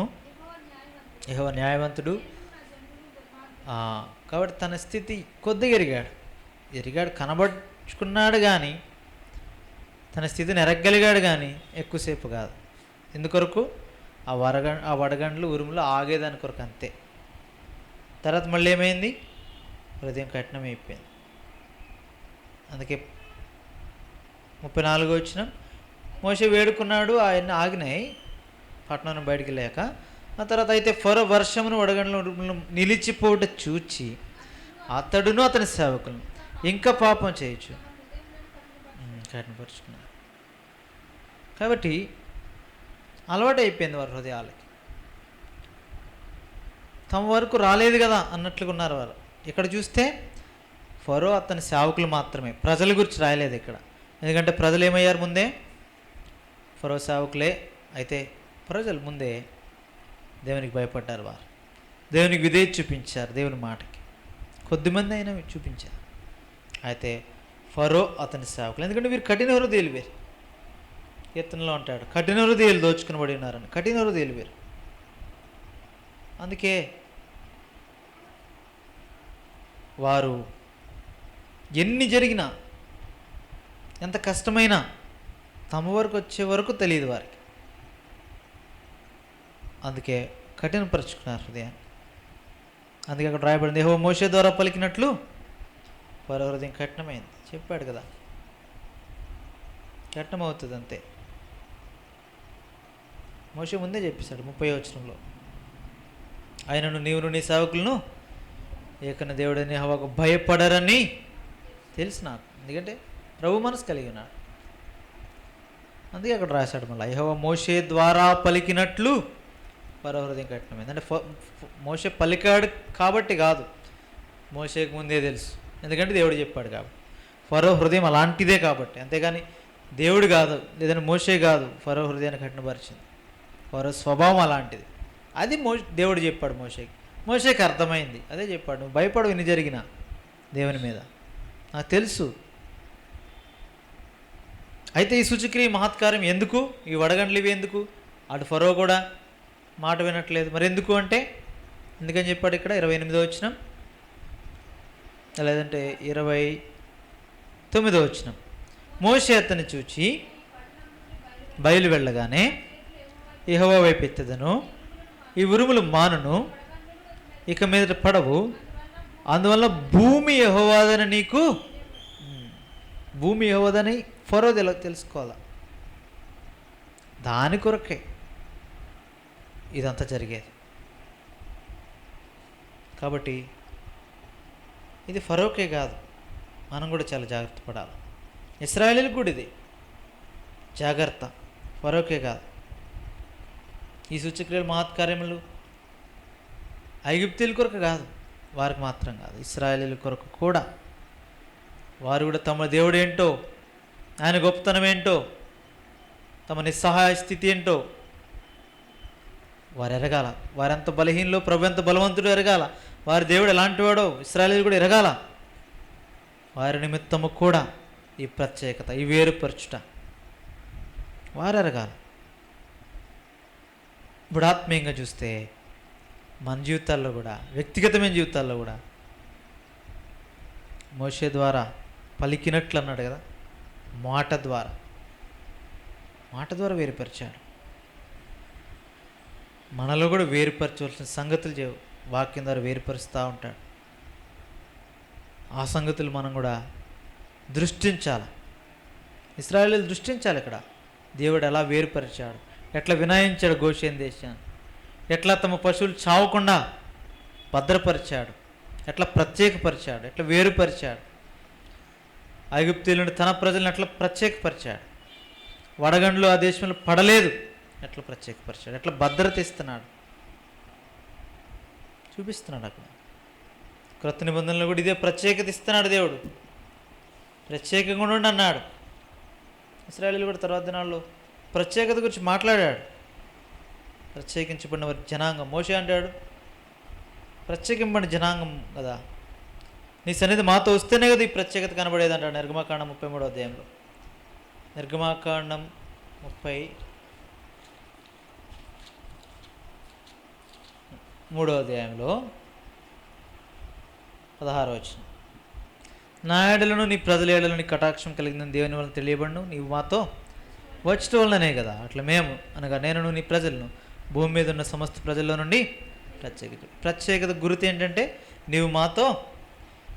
యెహోవా న్యాయవంతుడు. కాబట్టి తన స్థితి కొద్దిగా ఎరిగాడు, కనబడుచుకున్నాడు, కానీ తన స్థితిని ఎరగలిగాడు, కానీ ఎక్కువసేపు కాదు. ఎందుకొరకు? ఆ వడగండ్లు ఉరుములు ఆగేదాని కొరకు, అంతే. తర్వాత మళ్ళీ ఏమైంది? హృదయం కఠినం అయిపోయింది. అందుకే 34 వచ్చిన, మోషే వేడుకున్నాడు, ఆయన ఆగినాయి పట్టణం బయటికి లేక. ఆ తర్వాత అయితే ఫరో వర్షమును వడగండ్ల ఉరుములను నిలిచిపోవట చూచి అతడును అతని సేవకులను ఇంకా పాపం చేయొచ్చు కఠినపరుచుకున్నారు. కాబట్టి అలవాటు అయిపోయింది వారి హృదయాలకి. తమ వరకు రాలేదు కదా అన్నట్లుగా ఉన్నారు వారు. ఇక్కడ చూస్తే ఫరో అతని సేవకులు మాత్రమే, ప్రజల గురించి రాయలేదు ఇక్కడ. ఎందుకంటే ప్రజలు ఏమయ్యారు ముందే? ఫరో సేవకులే. అయితే ప్రజలు ముందే దేవునికి భయపడ్డారు, వారు దేవునికి విధేయత చూపించారు, దేవుని మాటకి కొద్దిమంది అయినా చూపించారు. అయితే ఫరో అతని సేవకులు, ఎందుకంటే వీరు కఠిన హృదయాలు, వీరు కీర్తనలో అంటాడు, కఠిన హృదయాలు దోచుకునబడి ఉన్నారని. కఠిన హృదయాలు వీరు. అందుకే వారు ఎన్ని జరిగినా, ఎంత కష్టమైనా తమ వరకు వచ్చే వరకు తెలియదు వారికి. అందుకే కఠినపరుచుకున్నారు హృదయాన్ని. అందుకే అక్కడ రాయబడింది, యెహోవా మోషే ద్వారా పలికినట్లు ఫరో హృదయం కఠినమైంది. చెప్పాడు కదా, కఠినమవుతుంది అంతే. మోషే ముందే చెప్పేశాడు 30వ వచనంలో, ఆయనను నీవును నీ సేవకులను ఏకన దేవుడని యెహోవాకు భయపడరని తెలుసు నాకు. ఎందుకంటే ప్రభు మనసు కలిగి ఉన్నాడు. అందుకే అక్కడ రాశాడు మళ్ళీ, యెహోవా మోషే ద్వారా పలికినట్లు ఫరో హృదయం కఠినమైంది. అంటే మోషే పలికాడు కాబట్టి కాదు, మోషేకి ముందే తెలుసు, ఎందుకంటే దేవుడు చెప్పాడు కాబట్టి. ఫరో హృదయం అలాంటిదే కాబట్టి, అంతేగాని దేవుడు కాదు, లేదంటే మోషే కాదు ఫరో హృదయాన్ని కఠినపరిచింది. ఫరో స్వభావం అలాంటిది. అది దేవుడు చెప్పాడు మోషేకి అర్థమైంది, అదే చెప్పాడు. నువ్వు భయపడు ఇన్ని జరిగినా దేవుని మీద, నాకు తెలుసు. అయితే ఈ సూచక్రియ మహత్కార్యం ఎందుకు? ఈ వడగండ్లు ఇవి ఎందుకు? అటు ఫరో కూడా మాట వినట్లేదు. మరి ఎందుకు అంటే, ఎందుకని చెప్పాడు ఇక్కడ 28వ వచనం, లేదంటే 29వ వచనం, మోషే అతన్ని చూచి బయలు వెళ్ళగానే యెహోవా వైపు ఎత్తెదను, ఈ ఉరుములు మానును, ఇక మీద పడవు, అందువల్ల భూమి యెహోవాదని నీకు, భూమి యెహోవాదని ఫరో తెలుసుకోవాలా. దాని కొరకే ఇదంతా జరిగేది. కాబట్టి ఇది ఫరోకే కాదు, మనం కూడా చాలా జాగ్రత్త పడాలి. ఇశ్రాయేలీలకు కూడా ఇది జాగ్రత్త, ఫరోకే కాదు. ఈ సూచక్రియలు మహత్కార్యములు ఐగుప్తీయుల కొరకు కాదు, వారికి మాత్రం కాదు, ఇశ్రాయేలీల కొరకు కూడా. వారు కూడా తమ దేవుడు ఏంటో, ఆయన గొప్పతనం ఏంటో, తమ నిస్సహాయ స్థితి ఏంటో వారు ఎరగాల. వారెంత బలహీనలో ప్రభు ఎంత బలవంతుడు ఎరగాల. వారి దేవుడు ఎలాంటి వాడో ఇశ్రాయేలీయులు కూడా ఎరగాల. వారి నిమిత్తము కూడా ఈ ప్రత్యేకత, ఈ వేరుపరచుట వారు ఎరగాల. ఇప్పుడు ఆత్మీయంగా చూస్తే మన జీవితాల్లో కూడా, వ్యక్తిగతమైన జీవితాల్లో కూడా మోషే ద్వారా పలికినట్లు అన్నాడు కదా, మాట ద్వారా వేరుపరిచాడు. మనలో కూడా వేరుపరచవలసిన సంగతులు వాక్యం ద్వారా వేరుపరుస్తూ ఉంటాడు. ఆ సంగతులు మనం కూడా దృష్టించాలి. ఇశ్రాయేలీయులు దృష్టించాలి. ఇక్కడ దేవుడు ఎలా వేరుపరిచాడు, ఎట్లా వినాయించాడు గోషేన్ దేశాన్ని, ఎట్లా తమ పశువులు చావకుండా భద్రపరిచాడు, ఎట్లా ప్రత్యేకపరిచాడు, ఎట్లా వేరుపరిచాడు. ఐగుప్తీయుల నుండి తన ప్రజలను ఎట్లా ప్రత్యేకపరిచాడు. వడగండ్లు ఆ దేశంలో పడలేదు, ఎట్లా ప్రత్యేకపరిచాడు, ఎట్లా భద్రత ఇస్తున్నాడు చూపిస్తున్నాడు. అక్కడ క్రొత్త నిబంధనలు కూడా ఇదే ప్రత్యేకత ఇస్తున్నాడు దేవుడు. ప్రత్యేకంగా ఉండండి అన్నాడు. ఇశ్రాయేలీయులు కూడా తర్వాత దినాల్లో ప్రత్యేకత గురించి మాట్లాడాడు. ప్రత్యేకించబడిన వారి జనాంగం. మోషే అంటాడు ప్రత్యేకింపబడిన జనాంగం కదా, నీ సన్నిధి మాతో వస్తేనే కదా ఈ ప్రత్యేకత కనబడేది అంటాడు నిర్గమాకాండం 33వ అధ్యాయంలో. నిర్గమాకాండం 33వ అధ్యాయంలో 16వ వచనం. నా ఏడలను నీ ప్రజల ఏడలను నీ కటాక్షం కలిగిందని దేవుని వలన తెలియబడును, నీవు మాతో వచ్చటం వల్లనే కదా. అట్లా మేము అనగా నేను నీ ప్రజలను భూమి మీద ఉన్న సమస్త ప్రజల్లో నుండి ప్రత్యేకత గుర్తు ఏంటంటే నీవు మాతో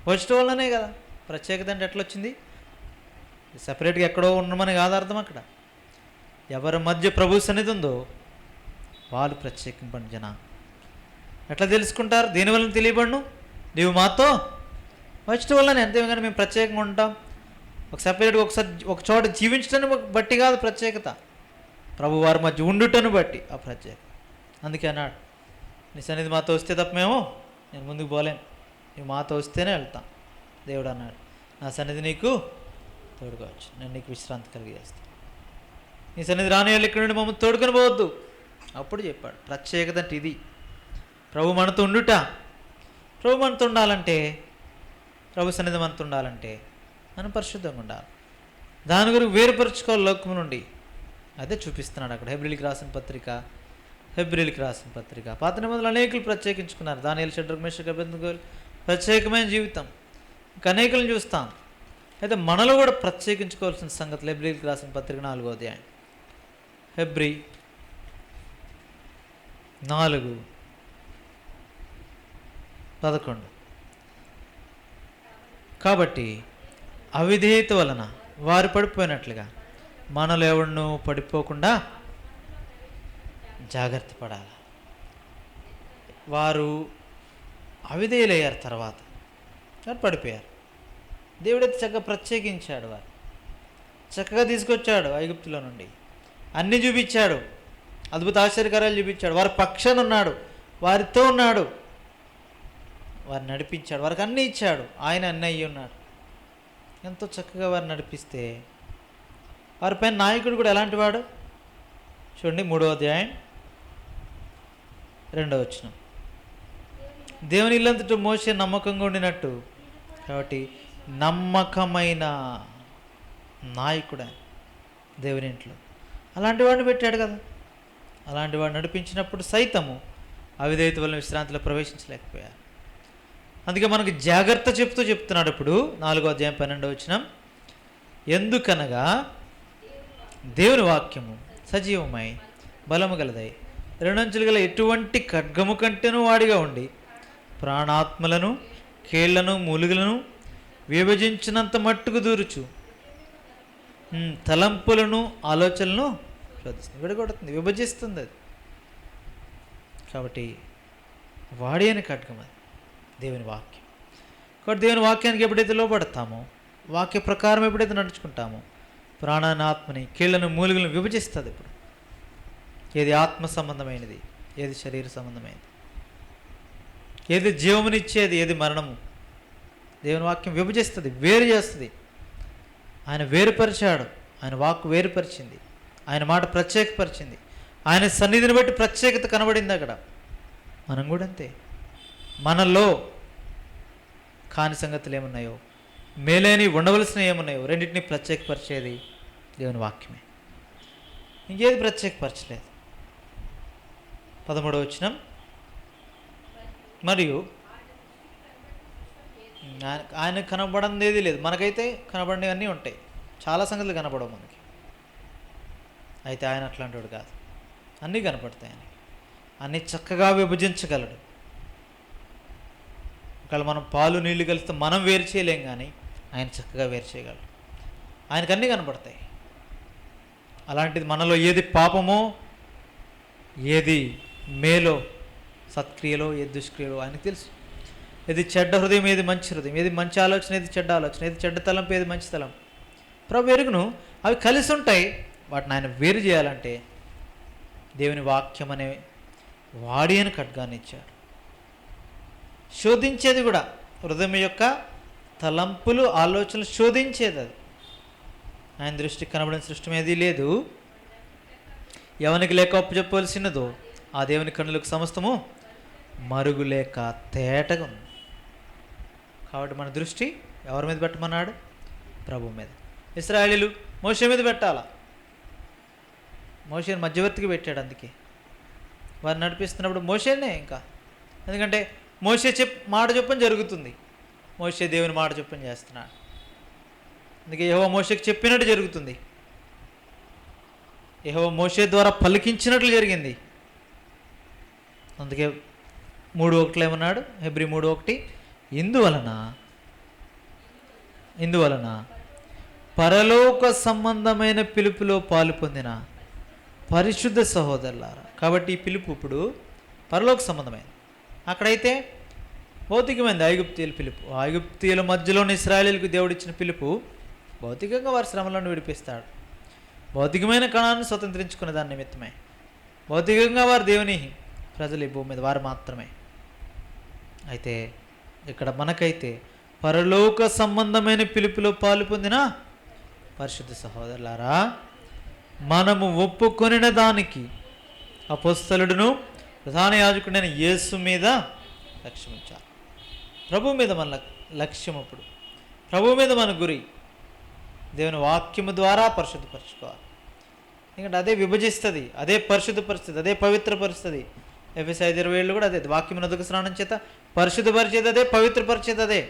వచ్చటం వల్లనే కదా. ప్రత్యేకత అంటే ఎట్లా వచ్చింది? సపరేట్గా ఎక్కడో ఉండమని కాదు అర్థం. అక్కడ ఎవరి మధ్య ప్రభు సన్నిధి ఉందో వాళ్ళు ప్రత్యేకింపండి జన. ఎట్లా తెలుసుకుంటారు? దేని వలన తెలియబడును? నీవు మాతో వచ్చటం వల్లనే. అంతేగాని మేము ప్రత్యేకంగా ఉంటాం ఒక సపరేట్గా ఒక చోట జీవించడాన్ని బట్టి కాదు ప్రత్యేకత, ప్రభు వారి మధ్య ఉండుటను బట్టి ఆ ప్రత్యేకత. అందుకే అన్నాడు నీ సన్నిధి మాతో వస్తే తప్ప నేను ముందుకు పోలేను, నువ్వు మాతో వస్తేనే వెళ్తాం. దేవుడు అన్నాడు నా సన్నిధి నీకు తోడుకోవచ్చు, నేను నీకు విశ్రాంతి కలిగజేస్తాను. నీ సన్నిధి రాని వాళ్ళు ఇక్కడ నుండి మమ్మల్ని తోడుకొని పోవద్దు. అప్పుడు చెప్పాడు ప్రత్యేకత అంటే ఇది. ప్రభు మనతో ఉండుట. ప్రభు మనతో ఉండాలంటే, ప్రభు సన్నిధి మనతో ఉండాలంటే మనం పరిశుద్ధంగా ఉండాలి. దాని గురించి వేరుపరుచుకోవాలి లోకం నుండి. అదే చూపిస్తున్నాడు అక్కడ. హెబ్రీలికి రాసిన పత్రిక. పాత నిబంధనలు అనేకులు ప్రత్యేకించుకున్నారు. దానియేలు, షడ్రక్, మేషక్, అబేద్నెగోలు ప్రత్యేకమైన జీవితం. ఇంకా అనేకులను చూస్తాం. అయితే మనలో కూడా ప్రత్యేకించుకోవాల్సిన సంగతులు. హెబ్రీలికి రాసిన పత్రిక 4వ అధ్యాయం. హెబ్రీ 4:11. కాబట్టి అవిధేయత వలన వారు పడిపోయినట్లుగా మనలో ఎవరినూ పడిపోకుండా జాగ్రత్త పడాలి. వారు అవిధేయులయ్యారు, తర్వాత వారు పడిపోయారు. దేవుడైతే చక్కగా ప్రత్యేకించాడు, వారు చక్కగా తీసుకొచ్చాడు ఐగుప్తులో నుండి, అన్నీ చూపించాడు, అద్భుత ఆశ్చర్యకార్యాలు చూపించాడు, వారి పక్షాన ఉన్నాడు, వారితో ఉన్నాడు, వారిని నడిపించాడు, వారికి అన్నీ ఇచ్చాడు. ఆయన అన్నీ అయ్యి ఉన్నాడు. ఎంతో చక్కగా వారిని నడిపిస్తే వారిపైన నాయకుడు కూడా ఎలాంటి వాడు చూడండి. 3వ అధ్యాయం 2వ వచనం. దేవుని ఇల్లంతటా మోషే నమ్మకంగా ఉండినట్టు, కాబట్టి నమ్మకమైన నాయకుడు దేవుని ఇంట్లో అలాంటి వాడిని పెట్టాడు కదా. అలాంటి వాడిని నడిపించినప్పుడు సైతము అవిధేయత వలన విశ్రాంతిలో ప్రవేశించలేకపోయారు. అందుకే మనకు జాగ్రత్త చెప్తున్నాడు ఇప్పుడు 4వ అధ్యాయం 12వ వచనం. ఎందుకనగా దేవుని వాక్యము సజీవమై బలము గలదై రెండంచులు గల ఎటువంటి ఖడ్గము కంటేనూ వాడిగా ఉండి ప్రాణాత్మలను, కేళ్లను, మూలుగులను విభజించినంత మట్టుకు దూరుచు తలంపులను, ఆలోచనలను శోధిస్తుంది, విడగొడుతుంది, విభజిస్తుంది అది. కాబట్టి వాడి అని ఖడ్గం అది దేవుని వాక్యం. కాబట్టి దేవుని వాక్యానికి ఎప్పుడైతే లోపడతామో, వాక్య ప్రకారం ఎప్పుడైతే నడుచుకుంటామో, ప్రాణాన్ని, ఆత్మని, కీళ్లను, మూలుగులను విభజిస్తుంది. ఇప్పుడు ఏది ఆత్మ సంబంధమైనది, ఏది శరీర సంబంధమైనది, ఏది జీవమునిచ్చేది, ఏది మరణము, దేవుని వాక్యం విభజిస్తుంది, వేరు చేస్తుంది. ఆయన వేరుపరిచాడు, ఆయన వాక్కు వేరుపరిచింది, ఆయన మాట ప్రత్యేకపరిచింది, ఆయన సన్నిధిని బట్టి ప్రత్యేకత కనబడింది అక్కడ. మనం కూడా అంతే. మనలో కాని సంగతులు ఏమున్నాయో, మేలేని ఉండవలసిన ఏమున్నాయో రెండింటినీ ప్రత్యేకపరిచేది దేవుని వాక్యమే. ఇంకేది ప్రత్యేకపరచలేదు. 13వ వచనం. మరియు ఆయన కనబడింది ఏది లేదు. మనకైతే కనబడినవి అన్నీ ఉంటాయి, చాలా సంగతులు కనపడవు మనకి. అయితే ఆయన అట్లాంటివాడు కాదు, అన్నీ కనపడతాయి ఆయనకి, అన్నీ చక్కగా విభజించగలడు. ఒకవేళ మనం పాలు నీళ్లు కలిస్తే మనం వేరు చేయలేం, కానీ ఆయన చక్కగా వేరు చేయగలడు. ఆయనకు అన్నీ కనపడతాయి. అలాంటిది మనలో ఏది పాపమో, ఏది మేలో, సత్క్రియలో, ఏది దుష్క్రియలో ఆయనకు తెలుసు. ఏది చెడ్డ హృదయం, ఏది మంచి హృదయం, ఏది మంచి ఆలోచన, ఏది చెడ్డ ఆలోచన, ఏది చెడ్డ తలంపు, ఏది మంచి తలంపు. ప్రభు ఎరుగును, అవి కలిసి ఉంటాయి. వాటిని ఆయన వేరు చేయాలంటే దేవుని వాక్యం అనే వాడి అని ఖడ్గాన్ని ఇచ్చాడు. శోధించేది కూడా హృదయం యొక్క తలంపులు, ఆలోచనలు శోధించేది అది. ఆయన దృష్టికి కనబడిన సృష్టి ఏది లేదు, ఎవనికి లేక అప్పచెప్పవలసినదో ఆ దేవుని కన్నులకు సమస్తము మరుగు లేక తేటగా ఉంది. కాబట్టి మన దృష్టి ఎవరి మీద పెట్టమన్నాడు? ప్రభు మీద. ఇశ్రాయేలీలు మోషే మీద పెట్టాలా? మోషేని మధ్యవర్తికి పెట్టాడు. అందుకే వారిని నడిపిస్తున్నప్పుడు మోషేనే ఇంకా, ఎందుకంటే మోషే మాట చొప్పున జరుగుతుంది. మోషే దేవుని మాట చొప్పున చేస్తున్నాడు. అందుకే యెహోవా మోషేకి చెప్పినట్టు జరుగుతుంది. యెహోవా మోషే ద్వారా పలికించినట్లు జరిగింది. అందుకే 3:1 ఏమన్నాడు? హెబ్రీ 3:1, ఇందువలన పరలోక సంబంధమైన పిలుపులో పాలు పొందిన పరిశుద్ధ సహోదరులారా. కాబట్టి ఈ పిలుపు ఇప్పుడు పరలోక సంబంధమైనది. అక్కడైతే భౌతికమైనది ఐగుప్తీయుల పిలుపు. ఐగుప్తీయుల మధ్యలోని ఇశ్రాయేలీయులకు దేవుడిచ్చిన పిలుపు భౌతికంగా వారి శ్రమలను విడిపిస్తాడు. భౌతికమైన కణాన్ని స్వతంత్రించుకునే దాని నిమిత్తమే. భౌతికంగా వారు దేవుని ప్రజలు ఈ భూమి మీద వారు మాత్రమే. అయితే ఇక్కడ మనకైతే పరలోక సంబంధమైన పిలుపులో పాలు పొందిన పరిశుద్ధ సహోదరులారా, మనము ఒప్పుకొనిన దానికి అపోస్తలుడును ప్రధాన యాజకుడైన యేసు మీద లక్ష్యం ఉంచాలి. ప్రభు మీద మన లక్ష్యం. ఇప్పుడు ప్రభు మీద మన గురి దేవుని వాక్యము ద్వారా పరిశుద్ధపరచుకోవాలి. ఎందుకంటే అదే విభజిస్తుంది, అదే పరిశుద్ధపరుస్తుంది, అదే పవిత్రపరుస్తుంది. ఎఫెసీ 5:27 కూడా అదే. వాక్యము నదుకు స్నానం చేత పరిశుద్ధపరిచేది అదే, పవిత్రపరిచేది అదే.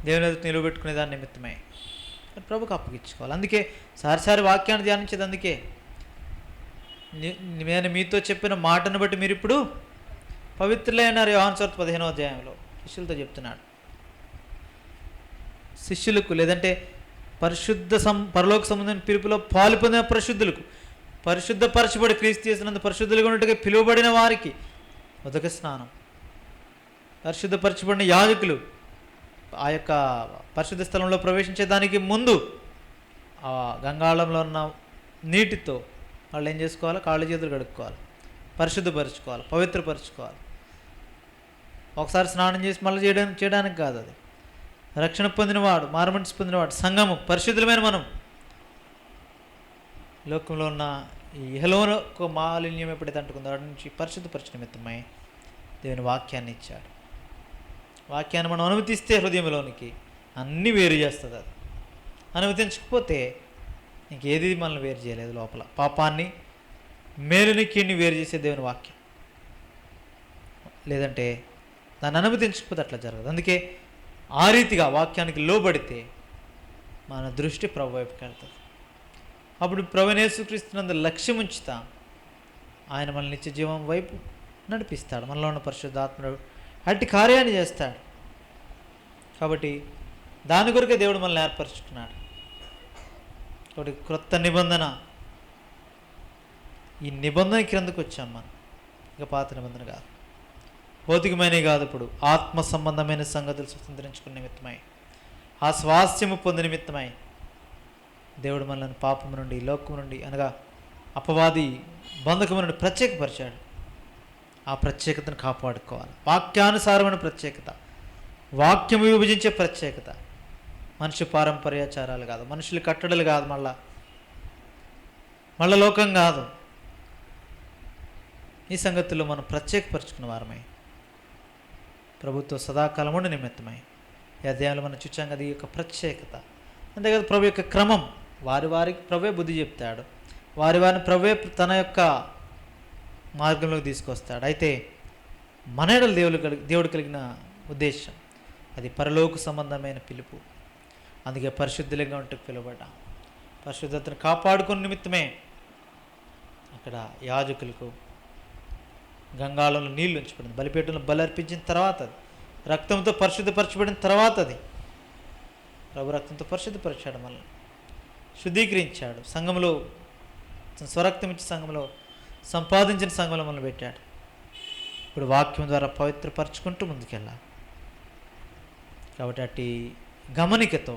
దేవుని ఎదుట నిలబెట్టుకునే దాని నిమిత్తమే ప్రభుకు అప్పగించుకోవాలి. అందుకే సారిసారి వాక్యాన్ని ధ్యానించేది. అందుకే నేను మీతో చెప్పిన మాటను బట్టి మీరు ఇప్పుడు పవిత్రులైనారు. యోహాను సువార్త 15వ అధ్యాయంలో శిష్యులతో చెప్తున్నాడు. శిష్యులకు లేదంటే పరలోక సంబంధమైన పిలుపులో పాలు పొందిన పరిశుద్ధులకు, పరిశుద్ధపరచబడి క్రీస్తు చేసినందు పరిశుద్ధులుగా ఉన్నట్టుగా పిలువబడిన వారికి ఉదక స్నానం, పరిశుద్ధపరచబడిన యాజకులు ఆ యొక్క పరిశుద్ధ స్థలంలో ప్రవేశించేదానికి ముందు ఆ గంగాళంలో ఉన్న నీటితో వాళ్ళు ఏం చేసుకోవాలి? కాళ్ళు చేతులు కడుక్కోవాలి, పరిశుద్ధపరచుకోవాలి, పవిత్రపరచుకోవాలి. ఒకసారి స్నానం చేసి మళ్ళీ చేయడానికి కాదు. అది రక్షణ పొందినవాడు, మారుమనసు పొందినవాడు, సంఘము, పరిశుద్ధులమైన మనం లోకంలో ఉన్న ఈ ఇహలోక మాలిన్యం ఎప్పుడైతే అంటుకుందో వాటి నుంచి పరిశుద్ధపరచు నిమిత్తమై దేవుని వాక్యాన్ని ఇచ్చాడు. వాక్యాన్ని మనం అనుమతిస్తే హృదయంలోనికి అన్నీ వేరు చేస్తుంది. అది అనుమతించకపోతే ఇంకేది మనల్ని వేరు చేయలేదు. లోపల పాపాన్ని మేలుని కీడిని వేరు చేసే దేవుని వాక్యం. లేదంటే దాన్ని అనుమతించకపోతే అట్లా జరగదు. అందుకే ఆ రీతిగా వాక్యానికి లోబడితే మన దృష్టి ప్రభు వైపుకి వెళ్తుంది. అప్పుడు ప్రభువైన యేసుక్రీస్తునందు లక్ష్యం ఉంచుతాం. ఆయన మనల్ని నిత్య జీవం వైపు నడిపిస్తాడు. మనలో ఉన్న పరిశుద్ధాత్ముడు అట్టి కార్యాన్ని చేస్తాడు. కాబట్టి దాని కొరకే దేవుడు మనల్ని ఏర్పరచుకున్నాడు. కాబట్టి క్రొత్త నిబంధన, ఈ నిబంధన క్రిందకు వచ్చాం మనం. ఇక పాత నిబంధన కాదు, భౌతికమైనవి కాదు. ఇప్పుడు ఆత్మ సంబంధమైన సంగతులు స్వతంత్రించుకునే నిమిత్తమై, ఆ స్వాస్థ్యము పొంది నిమిత్తమై దేవుడు మనల్ని పాపము నుండి, లోకము నుండి అనగా అపవాది బంధకము నుండి ప్రత్యేకపరిచాడు. ఆ ప్రత్యేకతను కాపాడుకోవాలి. వాక్యానుసారమైన ప్రత్యేకత, వాక్యము విభజించే ప్రత్యేకత. మనిషి పారంపర్యాచారాలు కాదు, మనుషులు కట్టడలు కాదు, మళ్ళా లోకం కాదు. ఈ సంగతుల్లో మనం ప్రత్యేకపరుచుకున్న వారమై ప్రభుత్వ సదాకాలం ఉండి నిమిత్తమై ఈ అధ్యాయంలో మనం చూచాం కదా. ఈ యొక్క ప్రత్యేకత అంతేకాదు, ప్రభు యొక్క క్రమం. వారికి ప్రభువే బుద్ధి చెప్తాడు, వారిని ప్రభువే తన యొక్క మార్గంలోకి తీసుకొస్తాడు. అయితే మన ఎడల దేవుడు కలిగిన ఉద్దేశం అది పరలోక సంబంధమైన పిలుపు. అందుకే పరిశుద్ధులుగా ఉంటూ పిలువబడ్డా. పరిశుద్ధతను కాపాడుకున్న నిమిత్తమే అక్కడ యాజకులకు గంగాళంలో నీళ్లు ఉంచబడింది. బలిపీఠంలో బలి అర్పించిన తర్వాత అది రక్తంతో పరిశుద్ధపరచబడిన తర్వాత అది ప్రభు రక్తంతో పరిశుద్ధపరిచాడు, మనల్ని శుద్ధీకరించాడు. సంఘంలో స్వరక్తం ఇచ్చి సంఘంలో సంపాదించిన సంఘంలో మనల్ని పెట్టాడు. ఇప్పుడు వాక్యం ద్వారా పవిత్రపరచుకుంటూ ముందుకెళ్ళాలి. కాబట్టి అట్టి గమనికతో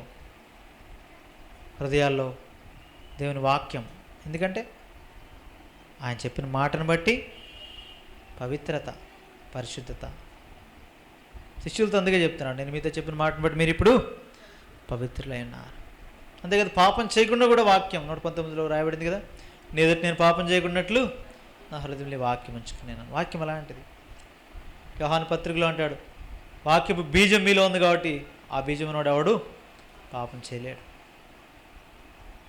హృదయాల్లో దేవుని వాక్యం, ఎందుకంటే ఆయన చెప్పిన మాటను బట్టి పవిత్రత, పరిశుద్ధత. శిష్యులతో అందుకే చెప్తున్నాడు, నేను మీతో చెప్పిన మాటను బట్టి మీరు ఇప్పుడు పవిత్రులై ఉన్నారు. అంతేకాదు పాపం చేయకుండా కూడా వాక్యం 119లో రాయబడింది కదా, నీ ఎదుట నేను పాపం చేయకున్నట్లు నా హృదయంలో వాక్యం ఉంచుకున్నాను. వాక్యం అలాంటిది. యోహాను పత్రికలో అంటాడు, వాక్యపు బీజం మీలో ఉంది కాబట్టి ఆ బీజం నోడు ఎవడు పాపం చేయలేడు.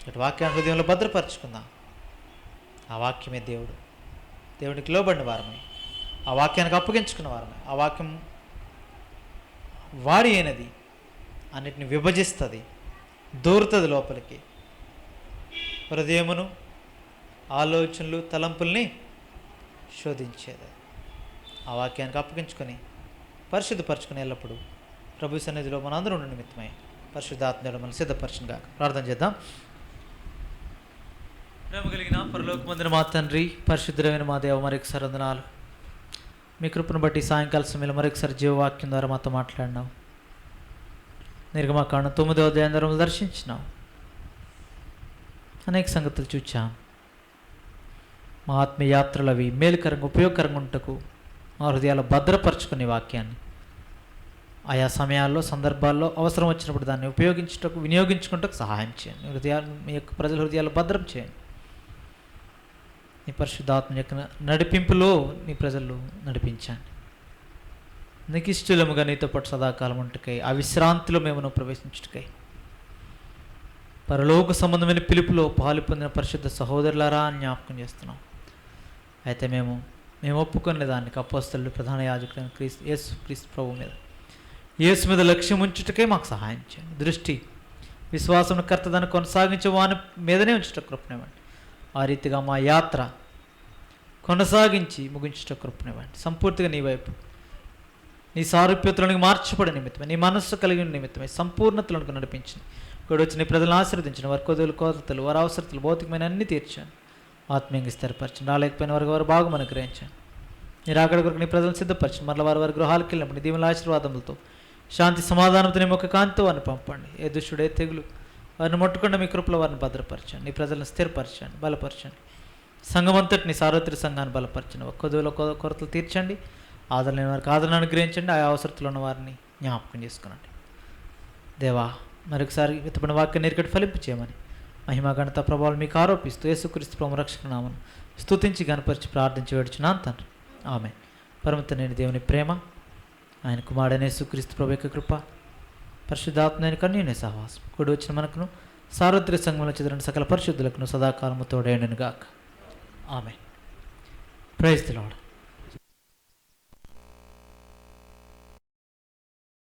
అటు వాక్యాన్ని హృదయంలో భద్రపరచుకుందాం. ఆ వాక్యమే దేవుడు. దేవుడికి లోబడిన వారమే, ఆ వాక్యానికి అప్పగించుకున్న వారమే. ఆ వాక్యం వాడి అయినది, అన్నిటిని విభజిస్తుంది, దూరుతుంది లోపలికి. హృదయమును, ఆలోచనలు, తలంపుల్ని శోధించేది. ఆ వాక్యానికి అప్పగించుకొని పరిశుద్ధపరచుకుని ఎల్లప్పుడు ప్రభు సన్నిధిలో మనందరూ ఉండే నిమిత్తమై పరిశుద్ధాత్మను మనం సిద్ధపరచునుగా. ప్రార్థన చేద్దాం. ప్రేమ కలిగిన పరలోకమందున మా తండ్రి, పరిశుద్ధమైన మా దేవ, మరొకసారి వందనాలు. మీ కృపను బట్టి సాయంకాల సమయంలో మరొకసారి జీవవాక్యం ద్వారా మాతో మాట్లాడినావు. నిర్గమకాండం 9వ అధ్యాయం ద్వారా దర్శించినావు. అనేక సంగతులు చూచాం. మా ఆత్మీయ యాత్రలు అవి మేలుకరంగా, ఉపయోగకరంగా ఉంటకు మా హృదయాలు భద్రపరచుకునే వాక్యాన్ని ఆయా సమయాల్లో, సందర్భాల్లో అవసరం వచ్చినప్పుడు దాన్ని ఉపయోగించుటకు, వినియోగించుకుంటకు సహాయం చేయండి. హృదయాలు, మీ యొక్క ప్రజల హృదయాలు భద్రం చేయండి. నీ పరిశుద్ధాత్మ యొక్క నడిపింపులో నీ ప్రజలు నడిపించండి. నీకు ఇష్టముగా నీతో పాటు సదాకాలం ఉంటుకై, ఆ విశ్రాంతిలో మేము ప్రవేశించుటకై పరలోక సంబంధమైన పిలుపులో పాలు పొందిన పరిశుద్ధ సహోదరులారా అని జ్ఞాపకం చేస్తున్నాం. అయితే మేము ఒప్పుకునే దానికి అపోస్తలుడు, ప్రధాన యాజకుడైన యేసు ప్రభు మీద, యేసు మీద లక్ష్యం ఉంచుటకే మాకు సహాయం చేయండి. దృష్టి, విశ్వాసం కర్త దాన్ని కొనసాగించే వాని మీదనే ఉంచుట కృపనివ్వండి. ఆ రీతిగా మా యాత్ర కొనసాగించి ముగించుట కృపనివ్వండి. సంపూర్తిగా నీ వైపు, నీ సారూప్యతలోనికి మార్చబడే నిమిత్తమే, నీ మనస్సు కలిగిన నిమిత్తమే సంపూర్ణతలకు నడిపించింది. ఇక్కడ వచ్చి నీ ప్రజలను ఆశీర్వదించిన వారి కొదులు, కోతలు, వారి అవసరతలు, భౌతికమైన అన్ని తీర్చాను. ఆత్మీయంగా స్థిరపరచండి. రాలేకపోయిన వారు బాగా అనుగ్రహించండి. మీరు అక్కడి కొరకు నీ ప్రజలను సిద్ధపరచండి. మరలా వారి గృహాలకు వెళ్ళినప్పుడు నీ దీవెనల ఆశీర్వాదములతో, శాంతి సమాధానంతో నీ ముఖ కాంతితో వారిని పంపండి. ఏ దుష్టుడే తెగులు వారిని ముట్టకుండా మీ కృపలో వారిని భద్రపరచండి. నీ ప్రజలను స్థిరపరచండి, బలపరచండి. సంఘమంతటిని, సార్వత్రిక సంఘాన్ని బలపరచండి. కొద్దులో కొరతలు తీర్చండి. ఆదరణ వారికి ఆదరణ అనుగ్రహించండి. ఆయా అవసరతలు ఉన్న వారిని జ్ఞాపకం చేసుకునండి. దేవా, మరొకసారి విత్తబడిన వాక్యాన్ని నీరుకటి ఫలింపు చేయమని మహిమ, ఘనత, ప్రభావాలు మీకు ఆరోపిస్తూ యేసుక్రీస్తు ప్రభు రక్షక నామమున స్తుతించి గణపరిచి ప్రార్థించి వేడుచున్నాను తండ్రి. ఆమేన్. పరమతండ్రి దేవుని ప్రేమ, ఆయన కుమారుడైన యేసుక్రీస్తు ప్రభు యొక్క కృప, పరిశుద్ధాత్మ కన్యుని సహవాసం కూడి వచ్చిన మనకును, సార్వత్రిక సంఘంలో చెందిన సకల పరిశుద్ధులకును సదాకాలము తోడేయుండును గాక. ఆమేన్. Praise the lord.